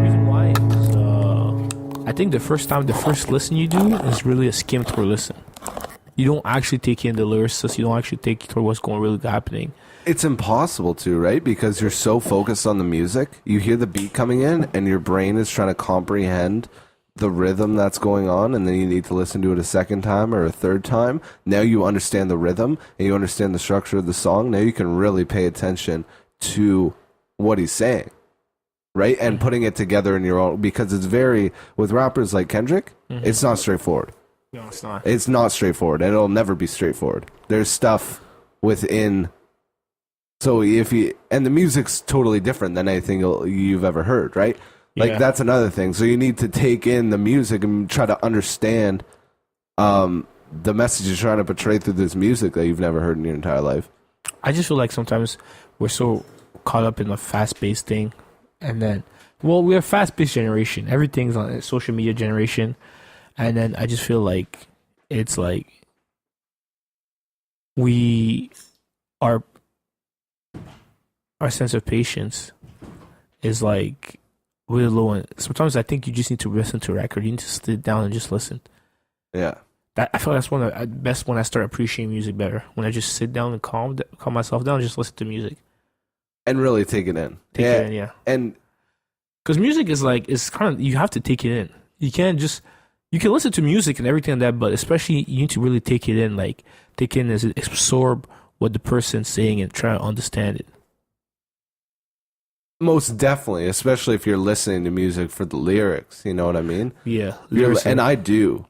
Reason why is I think the first listen you do is really a skim through listen. You don't actually take in the lyricists. You don't actually take through what's going really happening. It's impossible to, right? Because you're so focused on the music. You hear the beat coming in, and your brain is trying to comprehend the rhythm that's going on, and then you need to listen to it a second time or a third time. Now you understand the rhythm, and you understand the structure of the song. Now you can really pay attention to what he's saying, right? And putting it together in your own, because it's very, with rappers like Kendrick, it's not straightforward. No, it's not. It's not straightforward, and it'll never be straightforward. There's stuff within. So and the music's totally different than anything you've ever heard, right? Like that's another thing. So you need to take in the music and try to understand the message you're trying to portray through this music that you've never heard in your entire life. I just feel like sometimes we're so caught up in a fast-paced thing, and then, well, we're a fast-paced generation. Everything's on a social media generation. And then I just feel like it's like our sense of patience is like really low. And sometimes I think you just need to listen to a record. You need to sit down and just listen. Yeah. I feel like that's one of the best when I start appreciating music better. When I just sit down and calm myself down and just listen to music. And really take it in. Yeah. And because music is like, it's kind of, you have to take it in. You can't just... You can listen to music and everything like that, but especially you need to really take it in, like take in as absorb what the person's saying and try to understand it. Most definitely, especially if you're listening to music for the lyrics, you know what I mean? Yeah. And I do.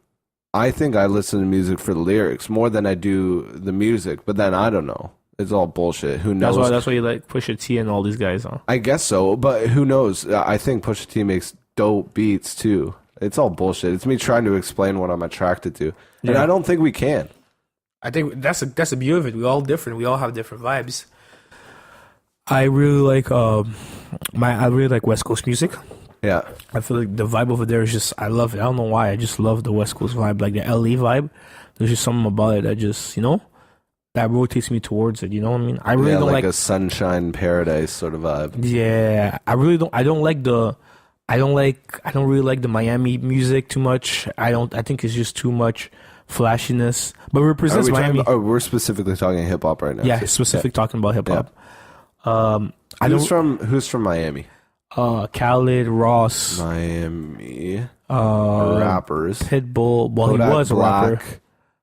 I think I listen to music for the lyrics more than I do the music, but then I don't know. It's all bullshit. Who knows? That's why you like Pusha T and all these guys, huh? I guess so, but who knows? I think Pusha T makes dope beats too. It's all bullshit. It's me trying to explain what I'm attracted to. And I don't think we can. I think that's the beauty of it. We're all different. We all have different vibes. I really like West Coast music. Yeah. I feel like the vibe over there is just, I love it. I don't know why. I just love the West Coast vibe, like the LA vibe. There's just something about it that just, that rotates me towards it. You know what I mean? I really don't like a sunshine paradise sort of vibe. Yeah. I really don't. I don't really like the Miami music too much. I think it's just too much flashiness. But it represents Miami. We're specifically talking hip hop right now. Yeah, talking about hip hop. Yeah. Who's from Miami? Khaled, Ross, Miami, rappers. Pitbull. Well, Kodak he was Black. a rapper.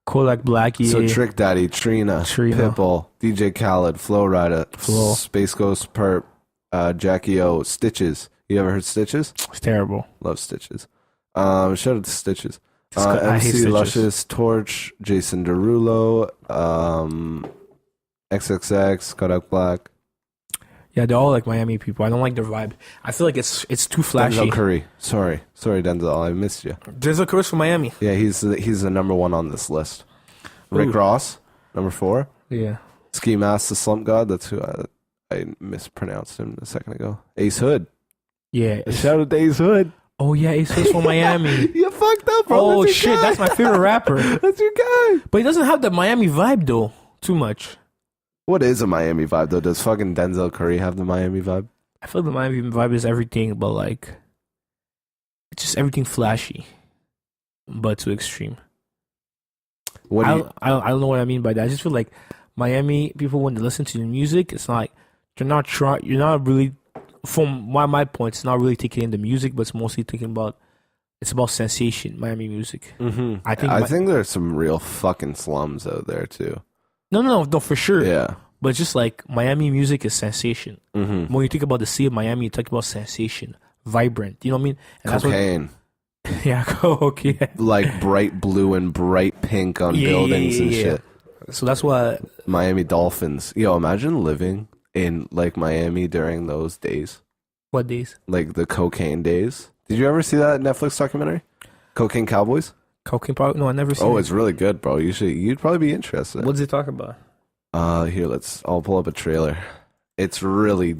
Kodak Black. Yeah. So Trick Daddy, Trina, Pitbull, DJ Khaled, Flo Rida, Space Ghost, Perp, Jackie O, Stitches. You ever heard Stitches? It's terrible. Love Stitches. Shout out to Stitches. I hate MC Stitches. Luscious, Torch, Jason Derulo, XXX, Kodak Black. Yeah, they're all like Miami people. I don't like their vibe. I feel like it's too flashy. Denzel Curry. Sorry Denzel, I missed you. Denzel Curry's from Miami. Yeah, he's the number one on this list. Rick Ross, number 4. Yeah. Ski Mask, the Slump God. That's who I mispronounced him a second ago. Ace Hood. Yeah. Shout out to Ace Hood. Oh yeah, Ace Hood's from Miami. You fucked up, bro. Oh that's shit, that's my favorite rapper. That's your guy. But he doesn't have the Miami vibe though. Too much. What is a Miami vibe though? Does fucking Denzel Curry have the Miami vibe? I feel the Miami vibe is everything, but like, it's just everything flashy, but to extreme. I don't know what I mean by that. I just feel like Miami people, when they listen to the music, it's not like you're not really, from my point, it's not really taking in the music, but it's mostly thinking about, it's about sensation. Miami music. Mm-hmm. I think there's some real fucking slums out there too. No, for sure. Yeah. But it's just like Miami music is sensation. Mm-hmm. When you think about the city of Miami, you talk about sensation, vibrant. You know what I mean? And cocaine. Yeah, coke. Yeah. Like bright blue and bright pink on buildings and shit. So that's why Miami Dolphins. Yo, imagine living in like Miami during those days. What days? Like the cocaine days. Did you ever see that Netflix documentary? Cocaine Cowboys? Cocaine Park? No, I never seen it. Oh, it's really good, bro. You'd probably be interested. What does it talk about? Here, I'll pull up a trailer. It's really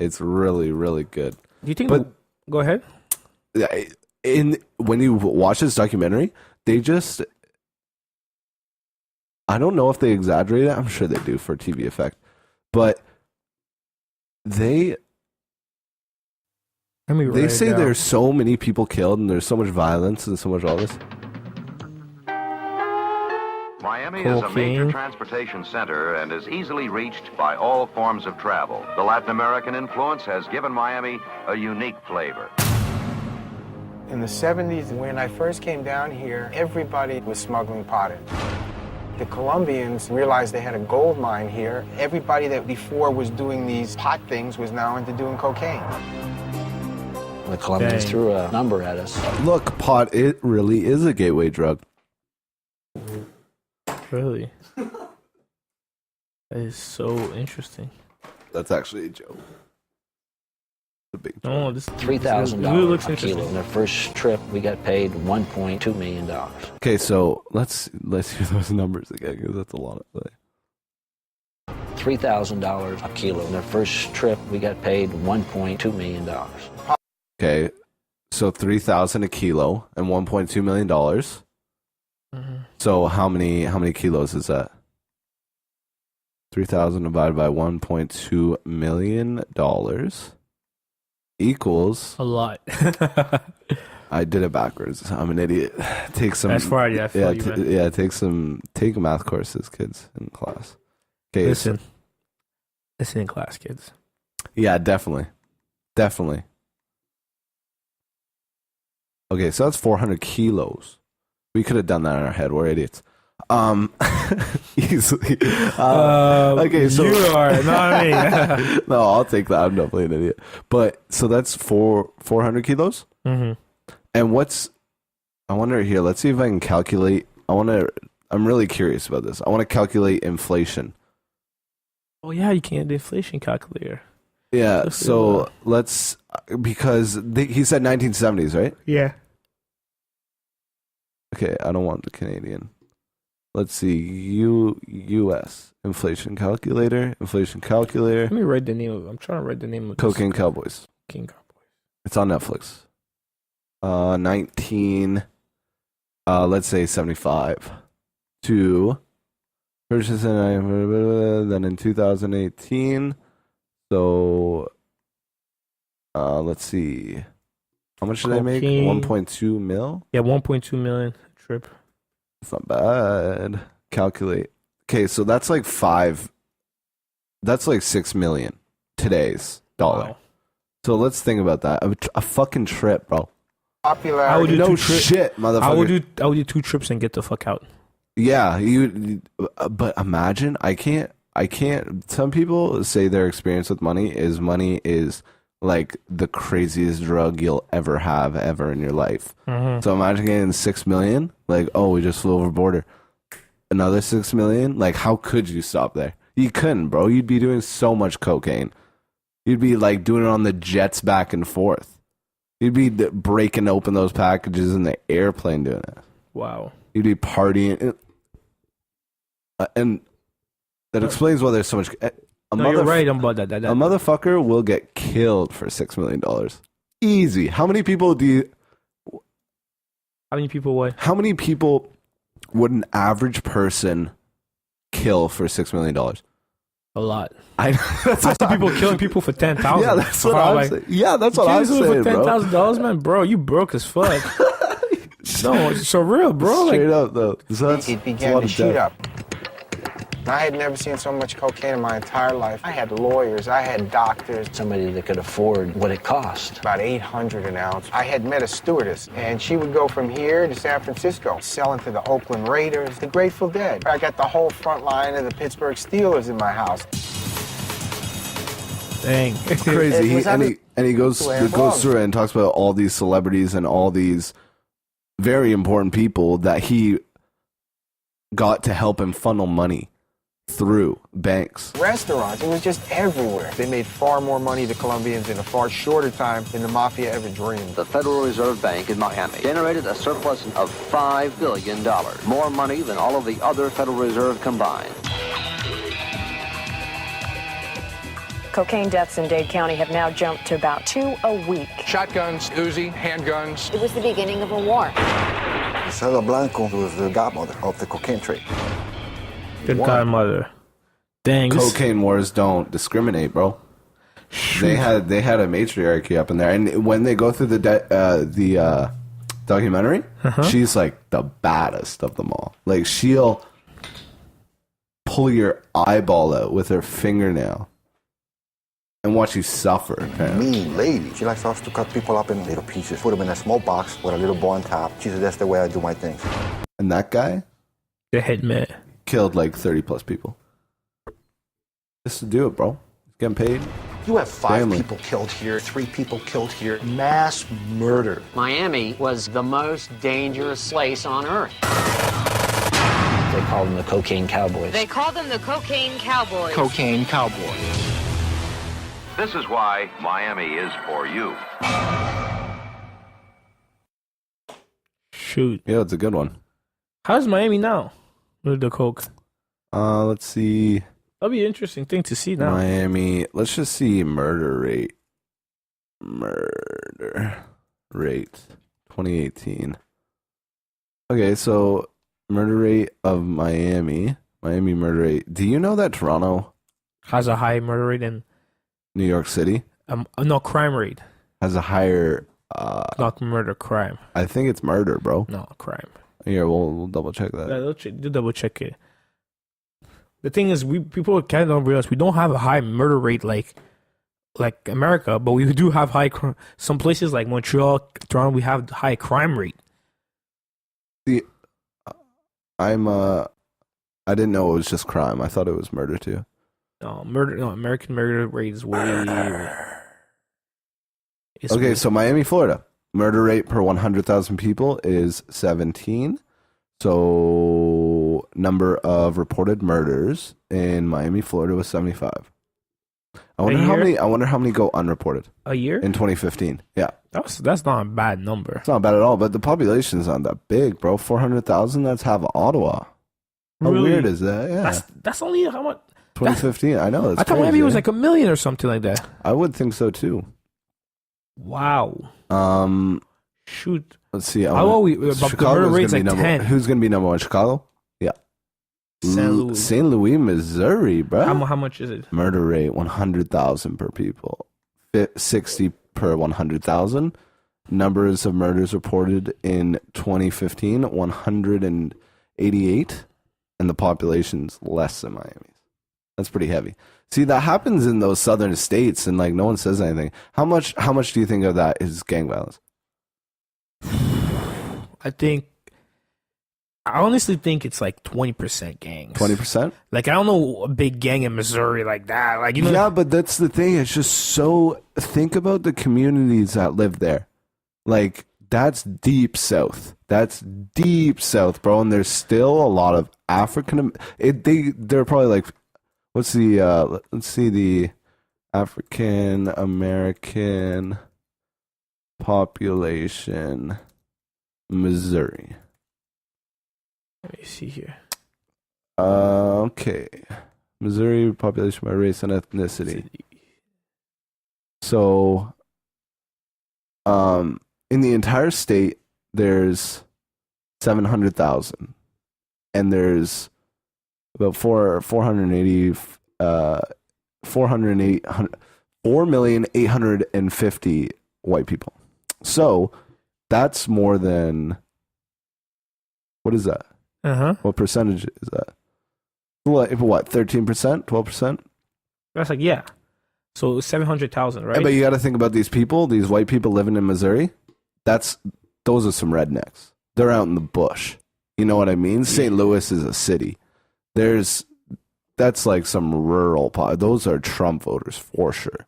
really good. Do you think? But go ahead. When you watch this documentary, they just I don't know if they exaggerate it. I'm sure they do for TV effect. But they say there's so many people killed and there's so much violence and so much all this. Miami is a major transportation center and is easily reached by all forms of travel. The Latin American influence has given Miami a unique flavor. In the 70s, when I first came down here, everybody was smuggling pot in. The Colombians realized they had a gold mine here. Everybody that before was doing these pot things was now into doing cocaine. The Colombians threw a number at us. Look, pot, it really is a gateway drug. Really? That is so interesting. That's actually a joke. A big joke. Oh, this $3,000 a kilo. On the first trip, we got paid $1.2 million. Okay, so let's hear those numbers again, because that's a lot of play. $3,000 a kilo. On the first trip, we got paid $1.2 million. Okay, so $3,000 a kilo and $1.2 million. Mm-hmm. So how many kilos is that? 3,000 divided by $1.2 million equals a lot. I did it backwards. I'm an idiot. Take some. That's right. Yeah. Take math courses, kids, in class. Okay. Listen in class, kids. Yeah, definitely. Okay, so that's 400 kilos. We could have done that in our head. We're idiots. Easily. Okay, so you are not me. No, I'll take that. I'm definitely an idiot. But so that's 400 kilos. Mm-hmm. And I wonder here. Let's see if I can calculate. I'm really curious about this. I want to calculate inflation. Oh yeah, you can get the inflation calculator. Yeah. So let's because he said 1970s, right? Yeah. Okay, I don't want the Canadian. Let's see, U.S. inflation calculator. Let me write the name of it. I'm trying to write the name of Cocaine Cowboys. Cocaine Cowboys. It's on Netflix. 19, let's say 75 to purchase then in 2018. So, let's see. How much did I make? 1.2 mil? Yeah, 1.2 million trip. That's not bad. Calculate. Okay, so that's like 6 million today's dollar. Wow. So let's think about that. A fucking trip, bro. Popular. I would do shit, motherfucker. I would do 2 trips and get the fuck out. Yeah, but imagine, I can't, some people say their experience with money is like the craziest drug you'll ever have in your life. Mm-hmm. So imagine getting 6 million, like, oh, we just flew over border. Another 6 million, like, how could you stop there? You couldn't, bro. You'd be doing so much cocaine. You'd be like doing it on the jets back and forth. You'd be breaking open those packages in the airplane doing it. Wow. You'd be partying. And that explains why there's so much. You're right about that. A motherfucker will get killed for $6 million. Easy. How many people what? How many people would an average person kill for $6 million? A lot. I see people killing people for $10,000. Yeah, that's what I'm saying. Yeah, that's what I'm saying, bro. For $10,000, man, bro, you broke as fuck. No, it's so real, bro. Straight up, though. So it began to shoot up. I had never seen so much cocaine in my entire life. I had lawyers, I had doctors. Somebody that could afford what it cost. About 800 an ounce. I had met a stewardess, and she would go from here to San Francisco, selling to the Oakland Raiders, the Grateful Dead. I got the whole front line of the Pittsburgh Steelers in my house. Dang. It's crazy. He goes through it and talks about all these celebrities and all these very important people that he got to help him funnel money through banks. Restaurants, it was just everywhere. They made far more money, the Colombians, in a far shorter time than the mafia ever dreamed. The Federal Reserve Bank in Miami generated a surplus of $5 billion, more money than all of the other Federal Reserve combined. Cocaine deaths in Dade County have now jumped to about 2 a week. Shotguns, Uzi, handguns. It was the beginning of a war. Selva Blanco was the godmother of the cocaine trade. Good godmother. Dang. Cocaine wars don't discriminate, bro. They had a matriarchy up in there, and when they go through the documentary, she's like the baddest of them all. Like, she'll pull your eyeball out with her fingernail and watch you suffer. Apparently. Mean lady. She likes us to cut people up in little pieces, put them in a small box with a little bow on top. She said that's the way I do my things. And that guy, the hitman, killed like 30 plus people. Just to do it, bro. He's getting paid. You have 5 people killed here, 3 people killed here. Mass murder. Miami was the most dangerous place on earth. They called them the Cocaine Cowboys. They called them the Cocaine Cowboys. Cocaine Cowboys. This is why Miami is for you. Shoot. Yeah, it's a good one. How's Miami now with the coke? Let's see. That'll be an interesting thing to see now. Miami. Let's just see murder rate. Murder rate 2018. Okay, so murder rate of Miami. Miami murder rate. Do you know that Toronto has a high murder rate than New York City? No, crime rate. Has a higher... not murder, crime. I think it's murder, bro. No, crime. Here, we'll double check that. Yeah, double check it. The thing is, people kind of don't realize we don't have a high murder rate like America, but we do have high. Some places like Montreal, Toronto, we have high crime rate. See, I didn't know it was just crime. I thought it was murder too. No, American murder rate is way. Okay, so Miami, Florida, murder rate per 100,000 people is 17. So number of reported murders in Miami, Florida was 75. I wonder how many go unreported. A year? In 2015. Yeah. That's not a bad number. It's not bad at all, but the population is not that big, bro. 400,000, that's half of Ottawa. How really? weird is that? Yeah. That's only how much? 2015. I know. That's I thought crazy. maybe it was like 1 million or something like that. I would think so too. Wow. Shoot. Let's see. How the murder rate's like 10. Who's going to be number one? Chicago? Yeah. St. Louis, Missouri, bro. How much is it? Murder rate 100,000 per people. 60 per 100,000. Numbers of murders reported in 2015, 188. And the population's less than Miami's. That's pretty heavy. See, that happens in those southern states, and like no one says anything. How much do you think of that is gang violence? I honestly think it's like 20% gangs. 20%? Like, I don't know a big gang in Missouri like that. Like, you know. Yeah, but that's the thing. It's just so. Think about the communities that live there. Like, that's deep south. That's deep south, bro. And there's still a lot of African. They're probably like. Let's see the African American population, Missouri. Let me see here. Okay. Missouri population by race and ethnicity. So, in the entire state, there's 700,000, and there's about 4,850,000 white people. So that's more than, what is that? What percentage is that? What, 13%, 12%? That's like, yeah. So 700,000, right? Yeah, but you got to think about these people, these white people living in Missouri. Those are some rednecks. They're out in the bush. You know what I mean? St. Louis is a city. That's like some rural those are Trump voters for sure.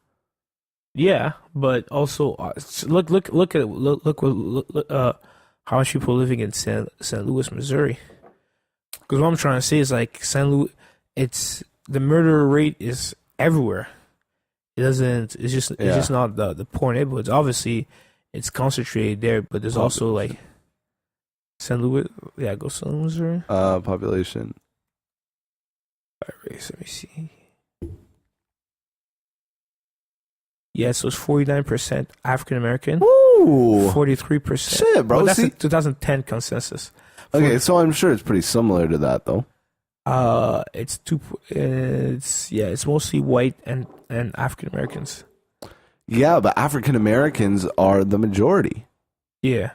Yeah, but also look how much people living in St. Louis, Missouri. Because what I'm trying to say is like St. Louis, the murder rate is everywhere. It's just not the poor neighborhoods. Obviously, it's concentrated there, but there's also like St. Louis. Yeah, go St. Louis, Missouri. Population. Race, let me see. Yeah, so it's 49% African American. Ooh, 43%. Shit, bro. Well, that's a 2010 consensus. Okay, so I'm sure it's pretty similar to that, though. It's mostly white and African Americans. Yeah, but African Americans are the majority. Yeah.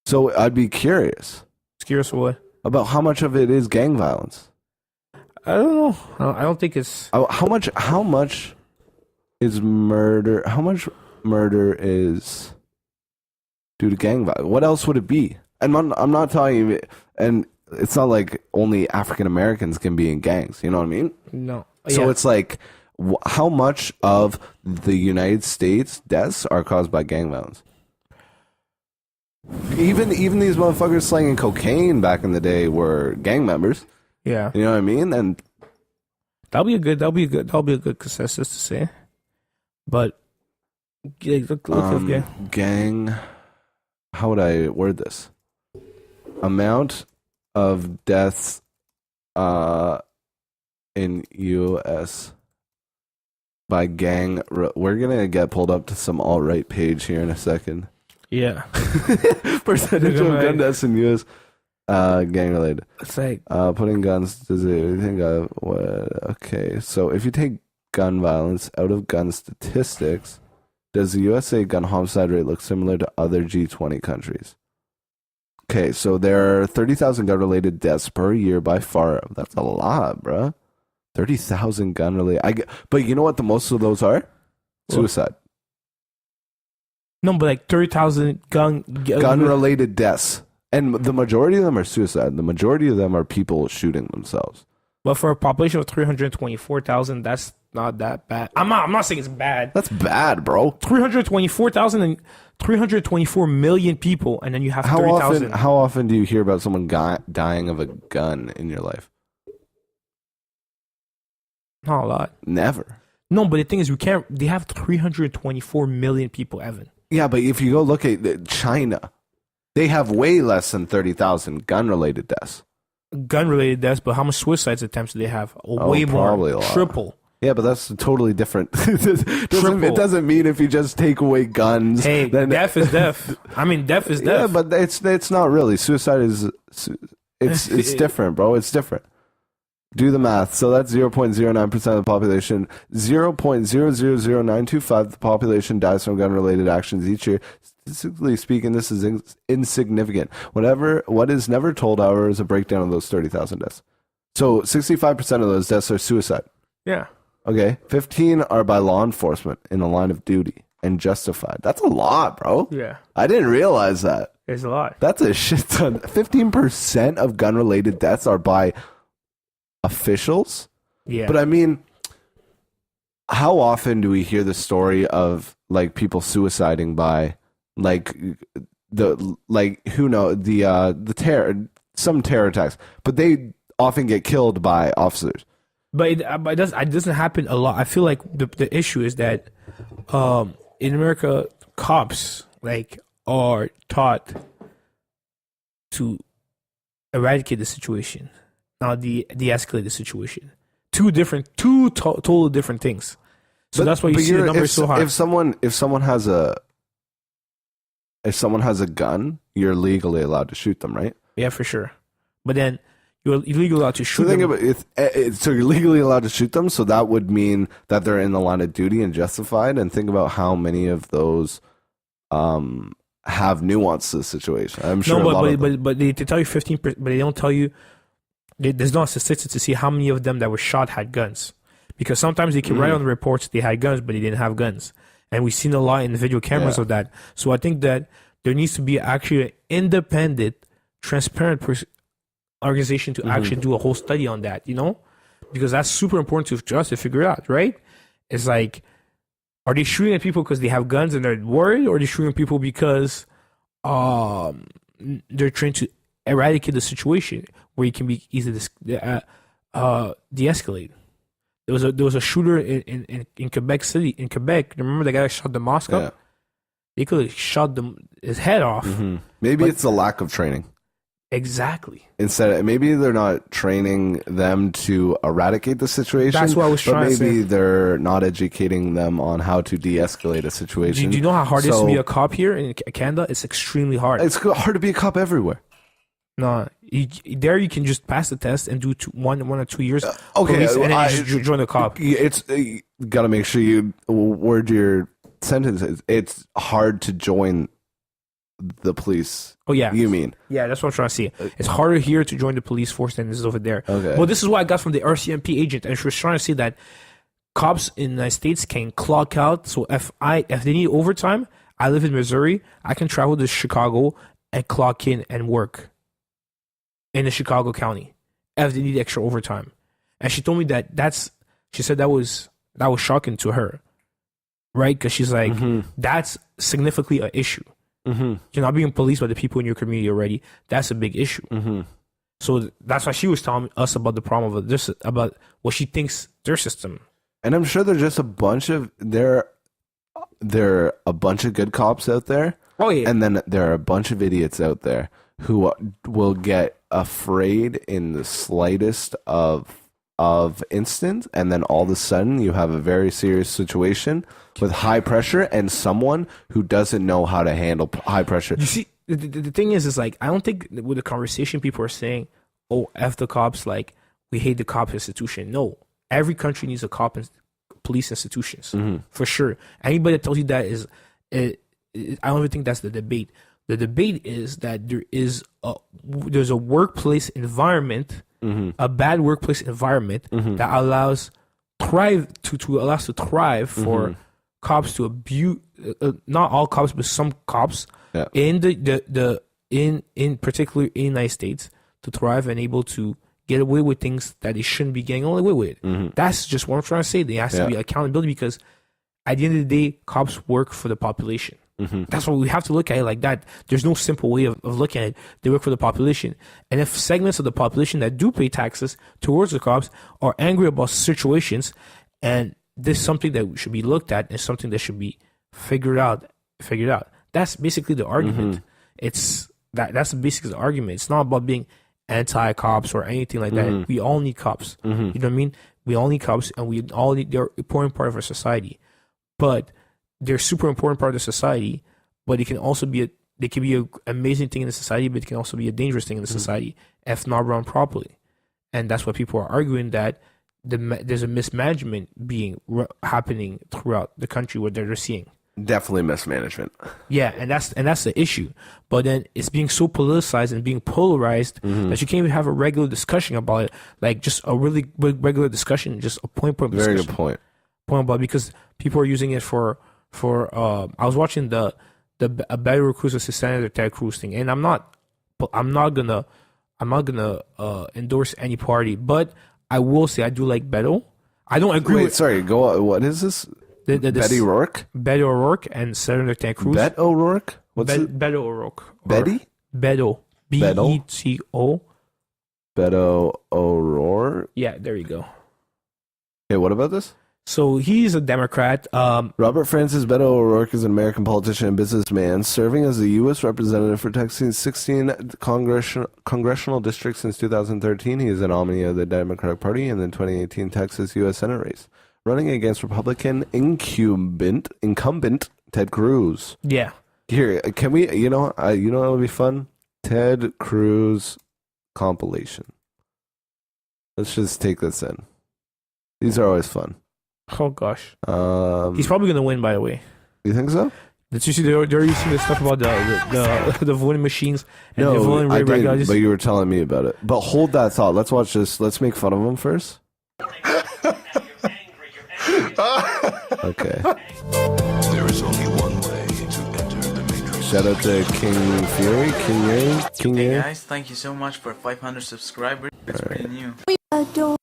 So I'd be curious. Curious what? About how much of it is gang violence. I don't know. I don't think it's how much is murder? How much murder is due to gang violence? What else would it be? And I'm not telling you, and it's not like only African Americans can be in gangs. You know what I mean? No. So it's like, how much of the United States deaths are caused by gang violence? Even these motherfuckers slanging cocaine back in the day were gang members. Yeah. You know what I mean? And that'll be a good consensus to say. But look gang. How would I word this? Amount of deaths in U.S. by gang. We're gonna get pulled up to some alt-right page here in a second. Yeah. Percentage of gun deaths in U.S. Gang related. It's like putting guns. Does it think okay? So if you take gun violence out of gun statistics, does the USA gun homicide rate look similar to other G20 countries? Okay, so there are 30,000 gun-related deaths per year by far. That's a lot, bruh. 30,000 gun-related. But you know what the most of those are? Suicide. No, but like 30,000 gun-related deaths. And the majority of them are suicide. The majority of them are people shooting themselves. But for a population of 324,000, that's not that bad. I'm not saying it's bad. That's bad, bro. 324,000 and 324 million people, and then you have 30,000. How often do you hear about someone dying of a gun in your life? Not a lot. Never. No, but the thing is, they have 324 million people, Evan. Yeah, but if you go look at China, they have way less than 30,000 gun-related deaths. Gun-related deaths, but how much suicide attempts do they have? Way probably more. A lot. Triple. Yeah, but that's totally different. It doesn't mean if you just take away guns. Hey, then death is death. I mean, death is death. Yeah, but it's not really. Suicide is it's different, bro. It's different. Do the math. So that's 0.09% of the population. 0.000925 of the population dies from gun-related actions each year. Statistically speaking, this is insignificant. What is never told, however, is a breakdown of those 30,000 deaths. So 65% of those deaths are suicide. Yeah. Okay. 15 are by law enforcement in the line of duty and justified. That's a lot, bro. Yeah. I didn't realize that. It's a lot. That's a shit ton. 15% of gun-related deaths are by officials. Yeah. But I mean, how often do we hear the story of like people suiciding by some terror attacks, but they often get killed by officers. But it doesn't happen a lot. I feel like the issue is that in America, cops are taught to eradicate the situation, not de-escalate the situation. Two totally different things. So that's why you see the numbers so high. If someone has a gun, you're legally allowed to shoot them, right? Yeah, for sure. But then you're legally allowed to shoot them. So you're legally allowed to shoot them, so that would mean that they're in the line of duty and justified. And think about how many of those have nuance to the situation. I'm sure. No, but they tell you 15%, but they don't tell you. There's no statistics to see how many of them that were shot had guns, because sometimes they can write on the reports they had guns, but they didn't have guns, and we've seen a lot in the video cameras of that. So I think that there needs to be actually an independent, transparent organization to actually do a whole study on that, because that's super important to us to figure out, right? It's like, are they shooting at people because they have guns and they're worried, or are they shooting at people because they're trying to eradicate the situation where you can be easily de-escalate? There was a shooter in Quebec City. In Quebec, remember the guy that shot the mosque up? They could have shot his head off. Maybe it's a lack of training. Exactly. Maybe they're not training them to eradicate the situation. That's what I was trying to say. Maybe they're not educating them on how to de-escalate a situation. Do you know how hard it is to be a cop here in Canada? It's extremely hard. It's hard to be a cop everywhere. No, There you can just pass the test and do 1 or 2 years. Okay, police, and then you just join the cop. It's got to make sure you word your sentences. It's hard to join the police. Oh yeah, you mean? Yeah, that's what I'm trying to say. It's harder here to join the police force than it is over there. Okay. Well, this is what I got from the RCMP agent, and she was trying to say that cops in the United States can clock out. So if they need overtime, I live in Missouri. I can travel to Chicago and clock in and work in the Chicago County if they need extra overtime. And she told me she said that was shocking to her, right? Because she's like, that's significantly an issue. You're not being policed by the people in your community already. That's a big issue. So that's why she was telling us about the problem of this, about what she thinks their system. And I'm sure there's just a bunch of there are a bunch of good cops out there. Oh yeah. And then there are a bunch of idiots out there who will get afraid in the slightest of instance, and then all of a sudden you have a very serious situation with high pressure and someone who doesn't know how to handle high pressure. You see, the thing is like, I don't think with the conversation people are saying, oh, F the cops, like we hate the cop institution. No, every country needs a cop and police institutions for sure. Anybody that tells you that I don't even think that's the debate. The debate is that there's a workplace environment, a bad workplace environment that allows to thrive for cops to abuse. Not all cops, but some cops in in particular in the United States to thrive and able to get away with things that they shouldn't be getting away with. That's just what I'm trying to say. There has to be accountability, because at the end of the day, cops work for the population. That's what we have to look at it like that. There's no simple way of looking at it. They work for the population. And if segments of the population that do pay taxes towards the cops are angry about situations, and this is something that should be looked at and something that should be figured out. That's basically the argument. That's basically the argument. It's not about being anti-cops or anything like that. We all need cops. You know what I mean? We all need cops, and they're an important part of our society. But they're a super important part of the society, but it can also be an amazing thing in the society, but it can also be a dangerous thing in the society if not run properly. And that's why people are arguing that there's a mismanagement happening throughout the country, where they're seeing. Definitely mismanagement. Yeah, and that's the issue. But then it's being so politicized and being polarized that you can't even have a regular discussion about it, like just a really regular discussion, just a point discussion. Very good point. Because people are using it for I was watching the Beto Cruz versus Senator Ted Cruz thing, and I'm not gonna endorse any party, but I will say I do like Beto. I don't agree with. Sorry, go on. What is this? Betty O'Rourke? Beto O'Rourke and Senator Ted Cruz. Beto O'Rourke? What's it? Beto O'Rourke. Betty? Beto. Beto. Beto O'Rourke? Yeah, there you go. Okay, what about this? So he's a Democrat. Robert Francis Beto O'Rourke is an American politician and businessman serving as the U.S. representative for Texas' 16 congressional districts since 2013. He is a nominee of the Democratic Party in the 2018 Texas U.S. Senate race, running against Republican incumbent Ted Cruz. Yeah. Here, can we? You know what would be fun? Ted Cruz compilation. Let's just take this in. These are always fun. Oh gosh. He's probably gonna win, by the way. You think so? Did you see the stuff about the voting machines and the voting I rate? didn't, but you were telling me about it. But hold that thought. Let's watch this. Let's make fun of him first. Okay. There is only one way to enter the Matrix. Shout out to King Fury, King Hey guys, thank you so much for 500 subscribers. It's pretty new.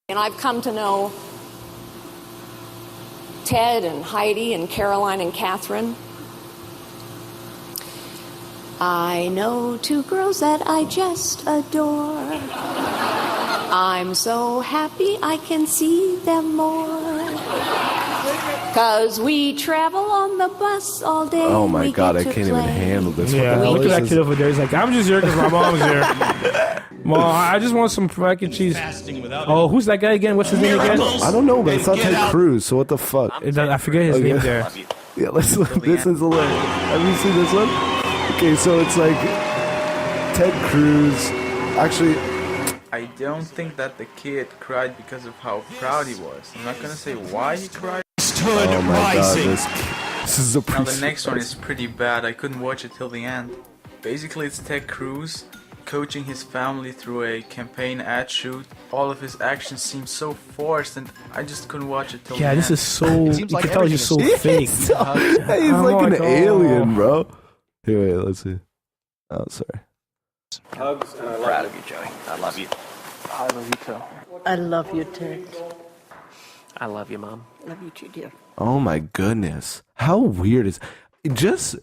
And I've come to know Ted and Heidi and Caroline and Catherine. I know two girls that I just adore. I'm so happy I can see them more. 'Cause we travel on the bus all day. Oh my God, I can't even handle this. Yeah, look at that kid over there. He's like, I'm just here because my mom's here. Well, I just want some mac and cheese. Oh, who's that guy again? What's his name again? I don't know, but it's not Ted Cruz, so what the fuck? I forget his name there. Yeah, let's look. This is hilarious. Have you seen this one? Okay, so it's like Ted Cruz Actually, I don't think that the kid cried because of how proud he was. I'm not gonna say why he cried. Oh my god, this is a Now the next one is pretty bad. I couldn't watch it till the end. Basically, it's Ted Cruz coaching his family through a campaign ad shoot. All of his actions seem so forced, and I just couldn't watch it till the end. This is so. You can tell he's so fake. He's like an alien, bro. Here, wait, let's see. Oh, sorry. Hugs, and I'm proud of you, Joey. I love you. I love you too. I love you, Ted. I love you, Mom. Love you too, dear. Oh my goodness. How weird is it? Just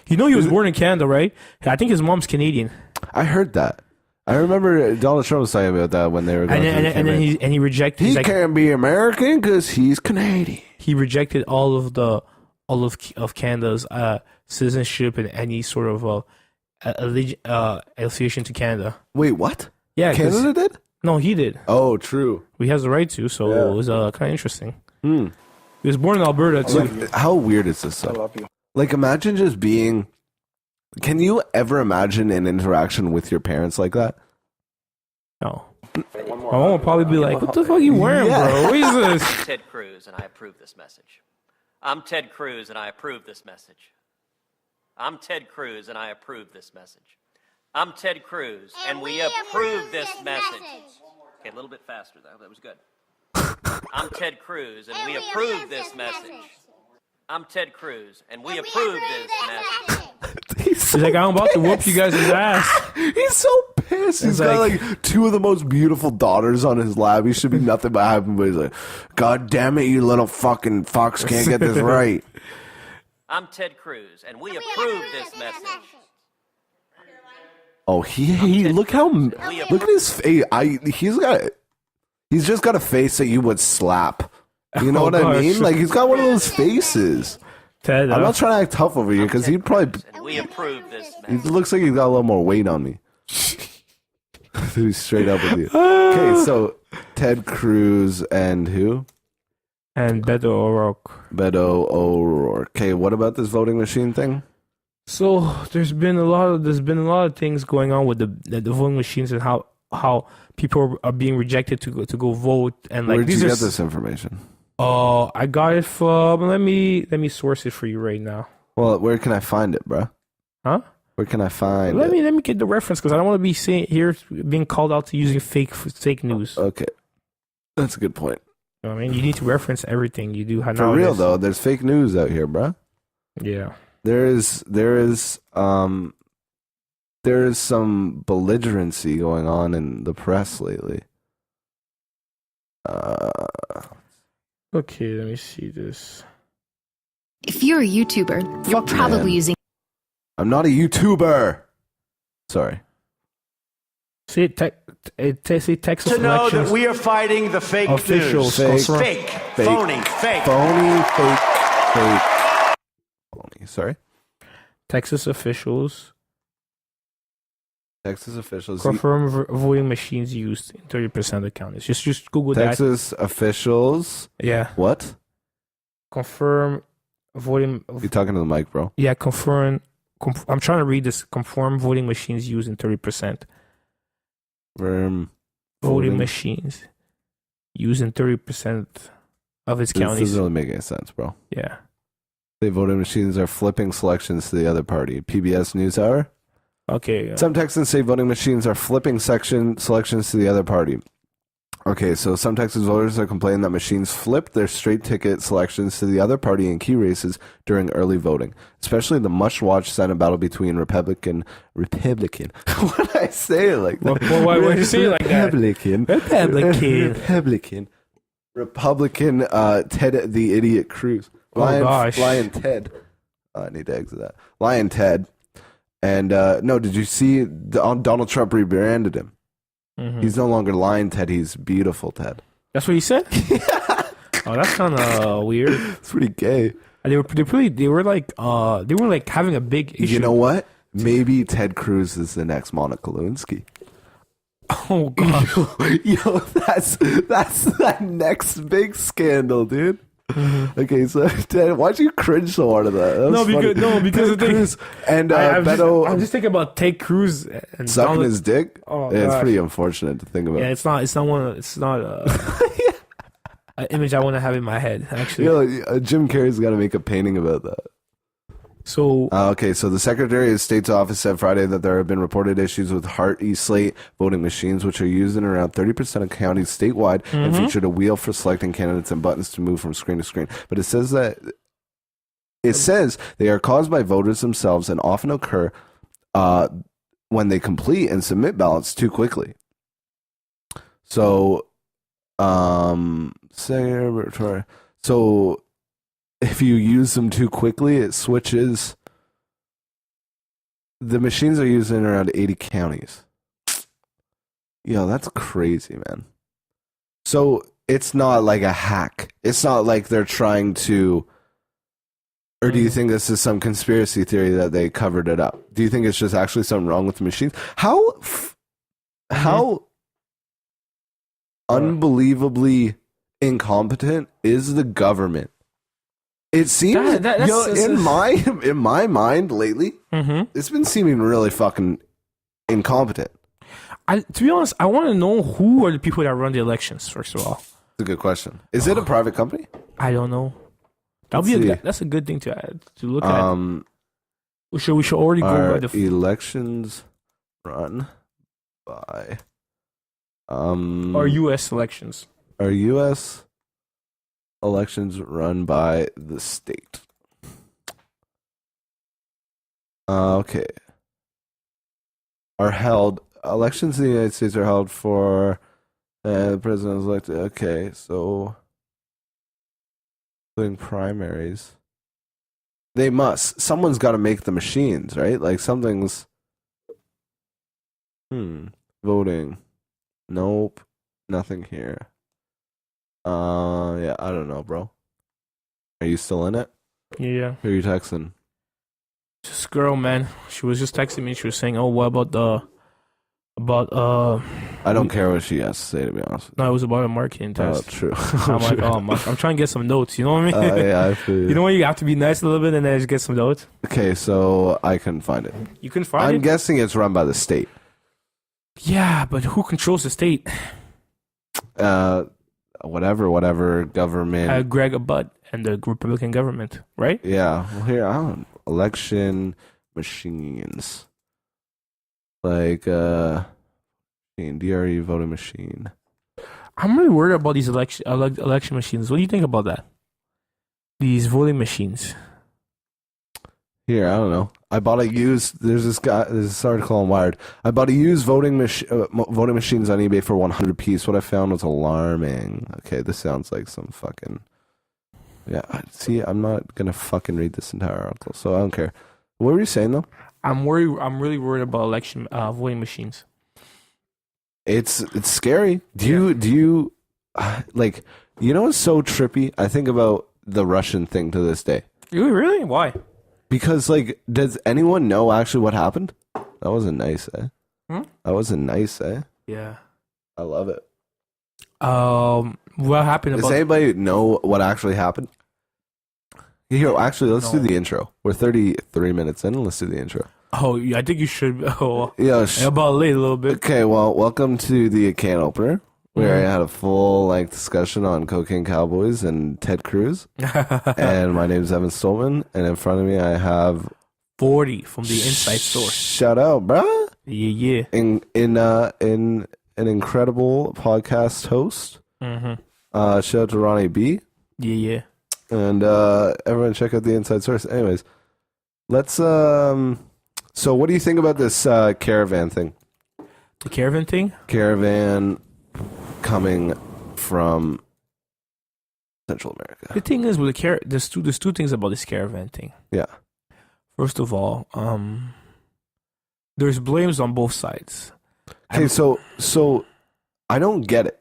he was born in Canada, right? I think his mom's Canadian. I heard that. I remember Donald Trump was talking about that when they were going and then he rejected. He can't be American because he's Canadian. He rejected all of Canada's citizenship and any sort of affiliation to Canada. Wait, what? Yeah, Canada did? No, he did. Oh, true. He has the right to, so it was kind of interesting. He was born in Alberta too. Like, how weird is this stuff? I love you. Like, imagine just being. Can you ever imagine an interaction with your parents like that? No. My mom would probably be like, "What the fuck are you wearing, bro? What is this?" I'm Ted Cruz, and I approve this message. I'm Ted Cruz, and I approve this message. I'm Ted Cruz, and I approve this message. I'm Ted Cruz, and we approve this message. Okay, a little bit faster, though. That was good. I'm Ted Cruz, and we approve this message. I'm Ted Cruz, and we approve this message. He's like, I'm about to whoop you guys' ass. He's so pissed. He's got like two of the most beautiful daughters on his lap. He should be nothing but happy, but he's like, God damn it, you little fucking fox can't get this right. I'm Ted Cruz, and we approve this message. Oh, he look at his face. He's just got a face that you would slap. You know what I mean? Like, he's got one of those faces. Ted, I'm not trying to act tough over here because he'd probably. And we approve this He message. looks like he's got a little more weight on me. To be straight up with you. Okay, so Ted Cruz and who? And Beto O'Rourke. Beto O'Rourke. Okay, what about this voting machine thing? So there's been a lot of things going on with the voting machines and how people are being rejected to go vote, and like, where did you get this information? Oh, I got it from. Let me source it for you right now. Well, where can I find it, bro? Huh? Where can I find Let it? me get the reference because I don't want to be being called out to using fake news. Okay, that's a good point. You know what I mean, you need to reference everything you do. For real though, there's fake news out here, bro. Yeah, there is some belligerency going on in the press lately. Okay, let me see this. If you're a YouTuber, you're probably using. I'm not a YouTuber. Sorry. See, Texas to know that we are fighting the fake officials. News. Fake, phony, fake. Phony, fake. Phony, sorry. Texas officials confirm voting machines used in 30% of counties. Just Google that. Texas officials. Yeah. What? Confirm voting. You're talking to the mic, bro. Yeah, confirm. I'm trying to read this. Confirm voting machines used in 30%. Voting machines used in 30% of its counties. This doesn't really make any sense, bro. Yeah. The voting machines are flipping selections to the other party. PBS NewsHour. Okay. Some Texans say voting machines are flipping selections to the other party. Okay, so some Texas voters are complaining that machines flip their straight ticket selections to the other party in key races during early voting, especially the much-watched Senate battle between Republican. What did I say it like that? Why would you say it like that? Republican Ted the Idiot Cruz. Lion Ted. I need to exit that. Lion Ted. And no, did you see Donald Trump rebranded him? Mm-hmm. He's no longer Lion Ted. He's Beautiful Ted. That's what he said. Oh, that's kind of weird. It's pretty gay. They were like having a big issue. You know what? Maybe Ted Cruz is the next Monica Lewinsky. Oh god, yo, that's that next big scandal, dude. Okay, so Ted, why'd you cringe so hard at that? Because Ted Cruz and I'm Beto just thinking about Ted Cruz and sucking Donald. his dick. Oh, yeah, it's gosh. pretty unfortunate to think about. Yeah, it's not an image I want to have in my head. Actually, Jim Carrey's got to make a painting about that. So okay, so the Secretary of State's office said Friday that there have been reported issues with Hart E-Slate voting machines, which are used in around 30% of counties statewide and featured a wheel for selecting candidates and buttons to move from screen to screen. But it says they are caused by voters themselves and often occur when they complete and submit ballots too quickly. So, if you use them too quickly, it switches. The machines are used in around 80 counties. Yo, that's crazy, man. So it's not like a hack. It's not like they're trying to. Or do you think this is some conspiracy theory that they covered it up? Do you think it's just actually something wrong with the machines? How unbelievably incompetent is the government? It seems in my mind lately, it's been seeming really fucking incompetent. To be honest, I want to know who are the people that run the elections. First of all, it's a good question. Is it a private company? I don't know. That's a good thing to look at. We should already go by the elections run by our U.S. elections. Are U.S. elections run by the state? Okay. Elections in the United States are held for the president is elected. Okay, so including primaries. Someone's got to make the machines, right? Like something's voting. Nope. Nothing here. Yeah, I don't know, bro. Are you still in it? Yeah. Who are you texting? This girl, man. She was just texting me. She was saying, "Oh, what about I don't care what she has to say, to be honest. No, it was about a marketing test. Oh, true. I'm like, I'm trying to get some notes. You know what I mean? Yeah, I feel you. You know what? You have to be nice a little bit and then just get some notes. Okay, so I couldn't find it. You couldn't find it? I'm guessing it's run by the state. Yeah, but who controls the state? Whatever government. Greg Abbott and the Republican government, right? Yeah. Well, here, election machines. Like, DRE voting machine. I'm really worried about these election machines. What do you think about that? These voting machines. Here, I don't know. I bought a used. There's this article on Wired. I bought a used voting machines on eBay for $100 piece. What I found was alarming. Okay, this sounds like some fucking. Yeah, see, I'm not gonna fucking read this entire article, so I don't care. What were you saying though? I'm really worried about election voting machines. It's scary. Do you like? You know what's so trippy? I think about the Russian thing to this day. Really? Why? Because, like, does anyone know actually what happened? That wasn't nice, eh? That wasn't nice, eh? Yeah. I love it. What happened? Does anybody know what actually happened? Here, actually, let's do the intro. We're 33 minutes in. Let's do the intro. Oh, I think you should. Yeah. About late a little bit. Okay, well, welcome to the can opener, where I had a full discussion on Cocaine Cowboys and Ted Cruz. And my name is Evan Stolpmann, and in front of me I have 40 from the Inside Source. Shout out, bruh. Yeah. In an incredible podcast host. Shout out to Ronnie B. Yeah. And everyone check out the Inside Source. Anyways, let's so what do you think about this Caravan thing? The Caravan thing? Caravan coming from Central America. The thing is with there's two things about this Caravan thing. Yeah. First of all, there's blames on both sides. Okay, so I don't get it.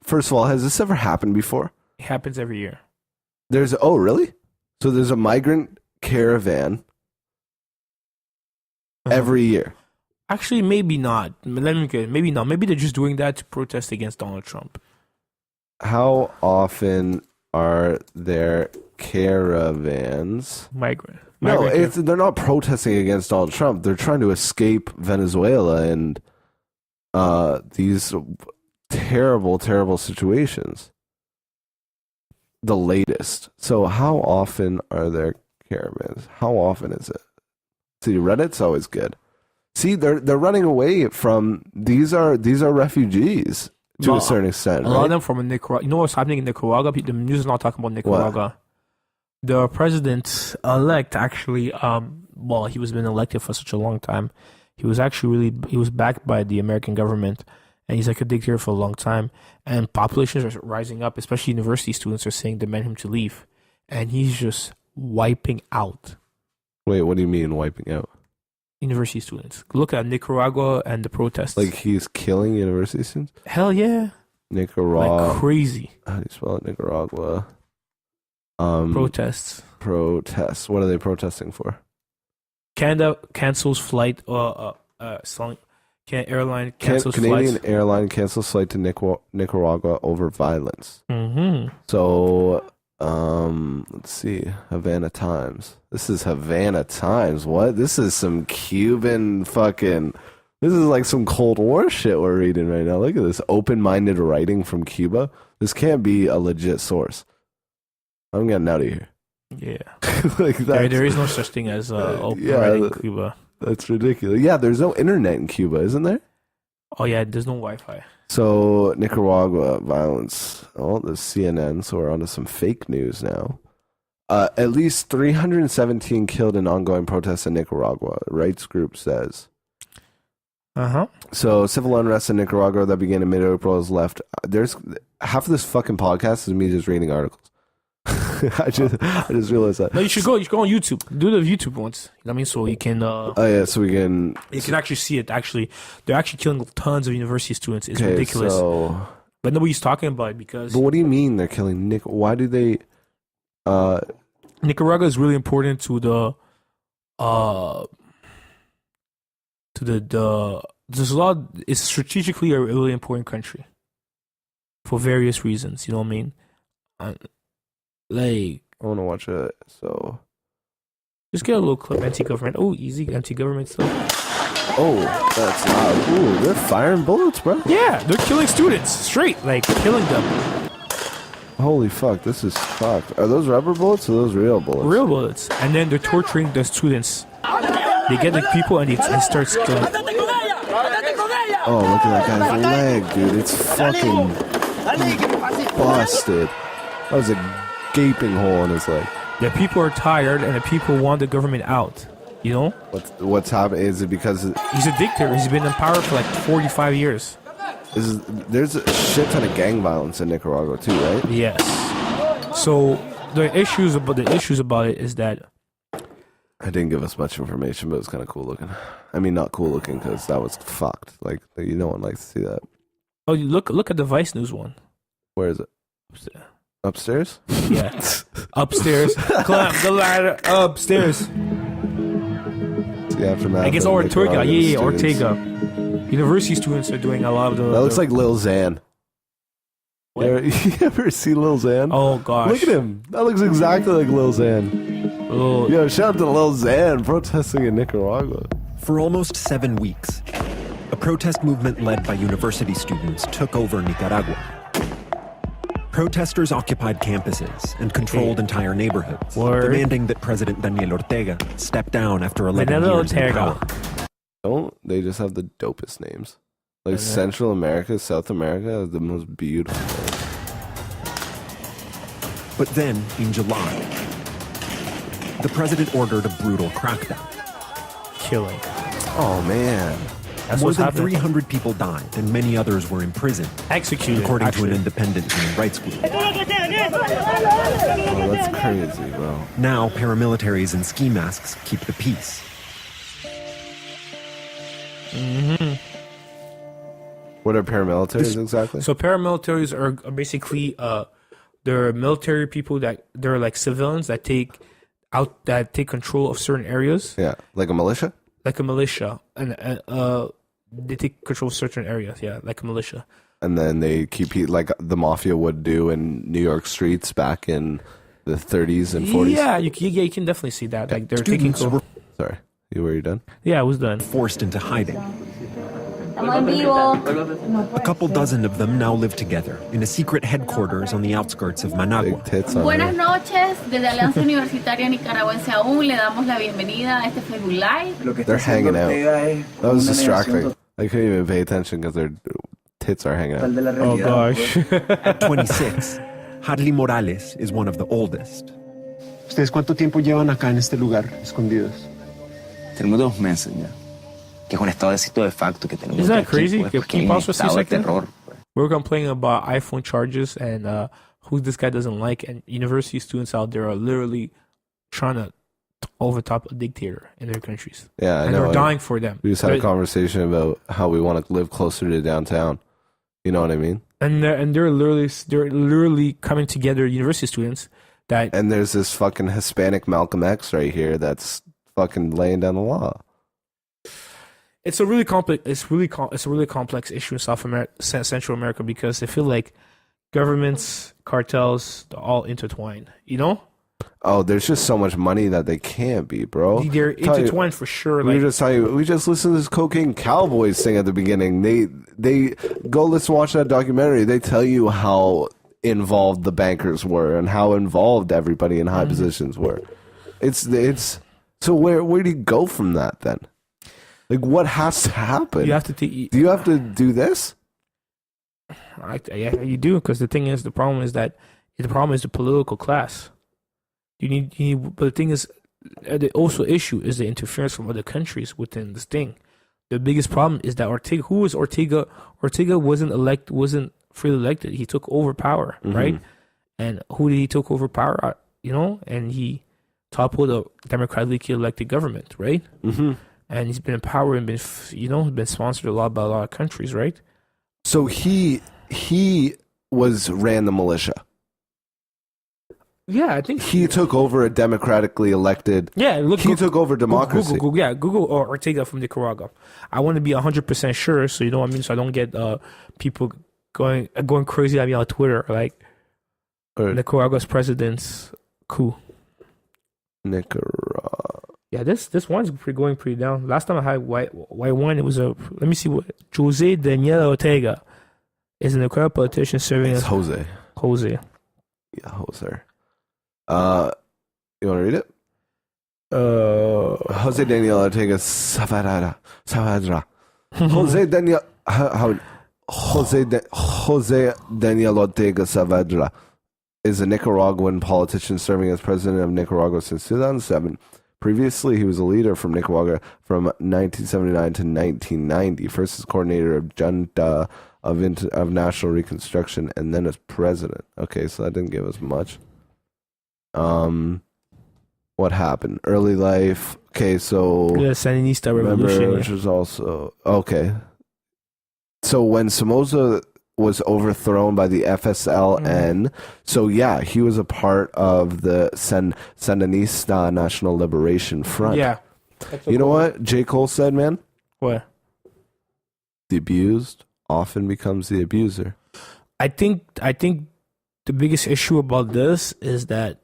First of all, has this ever happened before? It happens every year. Really? So there's a migrant caravan every year. Actually, maybe not. Maybe not. Maybe they're just doing that to protest against Donald Trump. How often are there caravans? Migrant. No, they're not protesting against Donald Trump. They're trying to escape Venezuela and these terrible, terrible situations. The latest. So how often are there caravans? How often is it? See, Reddit's always good. See, they're running away from these are refugees to a certain extent. A lot of them from Nicaragua. You know what's happening in Nicaragua? The news is not talking about Nicaragua. What? The president-elect actually, he was been elected for such a long time. He was backed by the American government, and he's like a dictator for a long time. And populations are rising up, especially university students are saying demand him to leave, and he's just wiping out. Wait, what do you mean wiping out? University students. Look at Nicaragua and the protests. Like he's killing university students? Hell yeah. Nicaragua. Like crazy. How do you spell it? Nicaragua. Protests. What are they protesting for? Canada cancels flight. Airline cancels Canadian flights. airline cancels flight to Nicaragua over violence. Mm-hmm. So, let's see. Havana Times. This is Havana Times. What? This is some Cuban fucking... This is like some Cold War shit we're reading right now. Look at this open-minded writing from Cuba. This can't be a legit source. I'm getting out of here. Yeah. Like there is no such thing as open writing in Cuba. That's ridiculous. Yeah, there's no internet in Cuba, isn't there? Oh, yeah, there's no Wi-Fi. So, Nicaragua violence. Oh, there's CNN, so we're on to some fake news now. At least 317 killed in ongoing protests in Nicaragua, rights group says. Uh-huh. So, civil unrest in Nicaragua that began in mid-April has left. There's half of this fucking podcast is me just reading articles. I just realized that. No, you should go on YouTube. Do the YouTube ones. You know what I mean? So you can... so we can... You can actually see it, actually. They're actually killing tons of university students. It's ridiculous. So... But nobody's talking about it because... But what do you mean they're killing Why do they... Nicaragua is really important to the... There's a lot... It's strategically a really important country. For various reasons. You know what I mean? Like, I want to watch it, so just get a little clip. Anti-government. Oh, easy anti-government stuff. Oh, that's loud. Ooh, they're firing bullets, bro. Yeah, they're killing students straight, like killing them. Holy fuck, this is fucked. Are those rubber bullets or those real bullets? Real bullets, and then they're torturing the students. They get the people and it starts killing. Oh, look at that guy's leg, dude. It's fucking busted. That was a gaping hole in his leg. The people are tired and the people want the government out. You know? What's happening? Is it because... He's a dictator. He's been in power for like 45 years. There's a shit ton of gang violence in Nicaragua too, right? Yes. So the issues about it is that... I didn't give us much information, but it's kind of cool looking. I mean, not cool looking because that was fucked. Like, no one likes to see that. Oh, look at the Vice News one. Where is it? Upstairs? Yeah. Upstairs. Climb the ladder upstairs. The aftermath. I guess Ortega. Yeah, Ortega. University students are doing a lot of the... That looks like Lil Xan. You ever see Lil Xan? Oh, gosh. Look at him. That looks exactly like Lil Xan. Oh. Yo, shout out to Lil Xan protesting in Nicaragua. For almost 7 weeks, a protest movement led by university students took over Nicaragua. Protesters occupied campuses and controlled entire neighborhoods, demanding that President Daniel Ortega step down after 11 years in power. Don't they just have the dopest names? Like Central America, South America have the most beautiful names. But then, in July, the president ordered a brutal crackdown. Killing. Oh, man. That's More what's than happening. 300 people died and many others were imprisoned. Executed, according actually. to an independent human rights group. Oh, that's crazy, bro. Now, paramilitaries in ski masks keep the peace. Mm-hmm. What are paramilitaries exactly? So paramilitaries are basically they're military people that they're like civilians that take control of certain areas. Yeah, like a militia. Like a militia, and they take control of certain areas. Yeah, like a militia. and then they keep like the mafia would do in New York streets back in the 30s and 40s. Yeah, you can definitely see that. Like they're taking over. Sorry, were you done? Yeah, I was done. Forced into hiding. A couple dozen of them now live together in a secret headquarters on the outskirts of Managua. Buenas noches, desde Alianza Universitaria Nicaragüense aún le damos la bienvenida a este Facebook Live. They're hanging out. That was distracting. I couldn't even pay attention because their tits are hanging out. Oh gosh. At 26, Harley Morales is one of the oldest. ¿Ustedes cuánto tiempo llevan acá en este lugar, escondidos? Tenemos 2 meses ya. Que es un estado de sitio de facto que tenemos. Isn't that crazy? Can you pause for a second? We're complaining about iPhone charges and who this guy doesn't like, and university students out there are literally trying to overtop a dictator in their countries. Yeah, I and know. they're dying for them. We just had a conversation about how we want to live closer to downtown. You know what I mean? And they're literally coming together, university students. And there's this fucking Hispanic Malcolm X right here that's fucking laying down the law. It's a really complex. It's a really complex issue in Central America because I feel like governments, cartels, they're all intertwined. You know? Oh, there's just so much money that they can't be, bro. They're intertwined for sure. We just listened to this Cocaine Cowboys thing at the beginning. They go watch that documentary. They tell you how involved the bankers were and how involved everybody in high positions were. It's so where do you go from that then? Like, what has to happen? You have to. Do you have to do this? Yeah, you do, because the problem is the political class. You need, but the thing is, the also issue is the interference from other countries within this thing. The biggest problem is that Ortega, who was Ortega? Ortega wasn't freely elected. He took over power, right? And who did he took over power? And he toppled a democratically elected government, right? Mm-hmm. And he's been in power and been sponsored a lot by a lot of countries, right? So he ran the militia. Yeah, I think he took over a democratically elected. Yeah, he took over democracy. Google or Ortega from Nicaragua. I want to be 100% sure, so you know what I mean. So I don't get people going crazy at me on Twitter like Nicaragua's president's coup. Nicaragua. Yeah, this one's going pretty down. Last time I had white one, it was let me see what Jose Daniel Ortega is a Nicaraguan politician serving as Jose. Yeah, Jose. You want to read it? Jose Daniel Ortega Saavedra. Jose Daniel Ortega Saavedra is a Nicaraguan politician serving as president of Nicaragua since 2007. Previously, he was a leader from Nicaragua from 1979 to 1990. First as coordinator of Junta of National Reconstruction, and then as president. Okay, so that didn't give us much. What happened? Early life. Okay, so the Sandinista revolution, which was also okay. So when Somoza was overthrown by the FSLN, so yeah, he was a part of the Sandinista National Liberation Front. Yeah. You know what J. Cole said, man? What? The abused often becomes the abuser. I think the biggest issue about this is that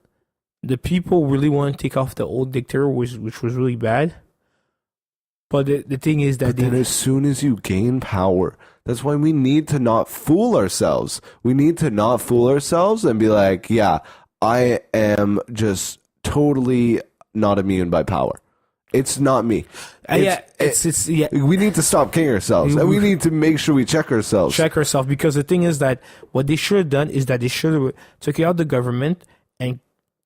the people really want to take off the old dictator, which was really bad. But the thing is that then as soon as you gain power, that's why we need to not fool ourselves. We need to not fool ourselves and be like, yeah, I am just totally not immune by power. It's not me. Yeah. We need to stop kidding ourselves, and we need to make sure we check ourselves. Because the thing is that what they should have done is that they should have took out the government and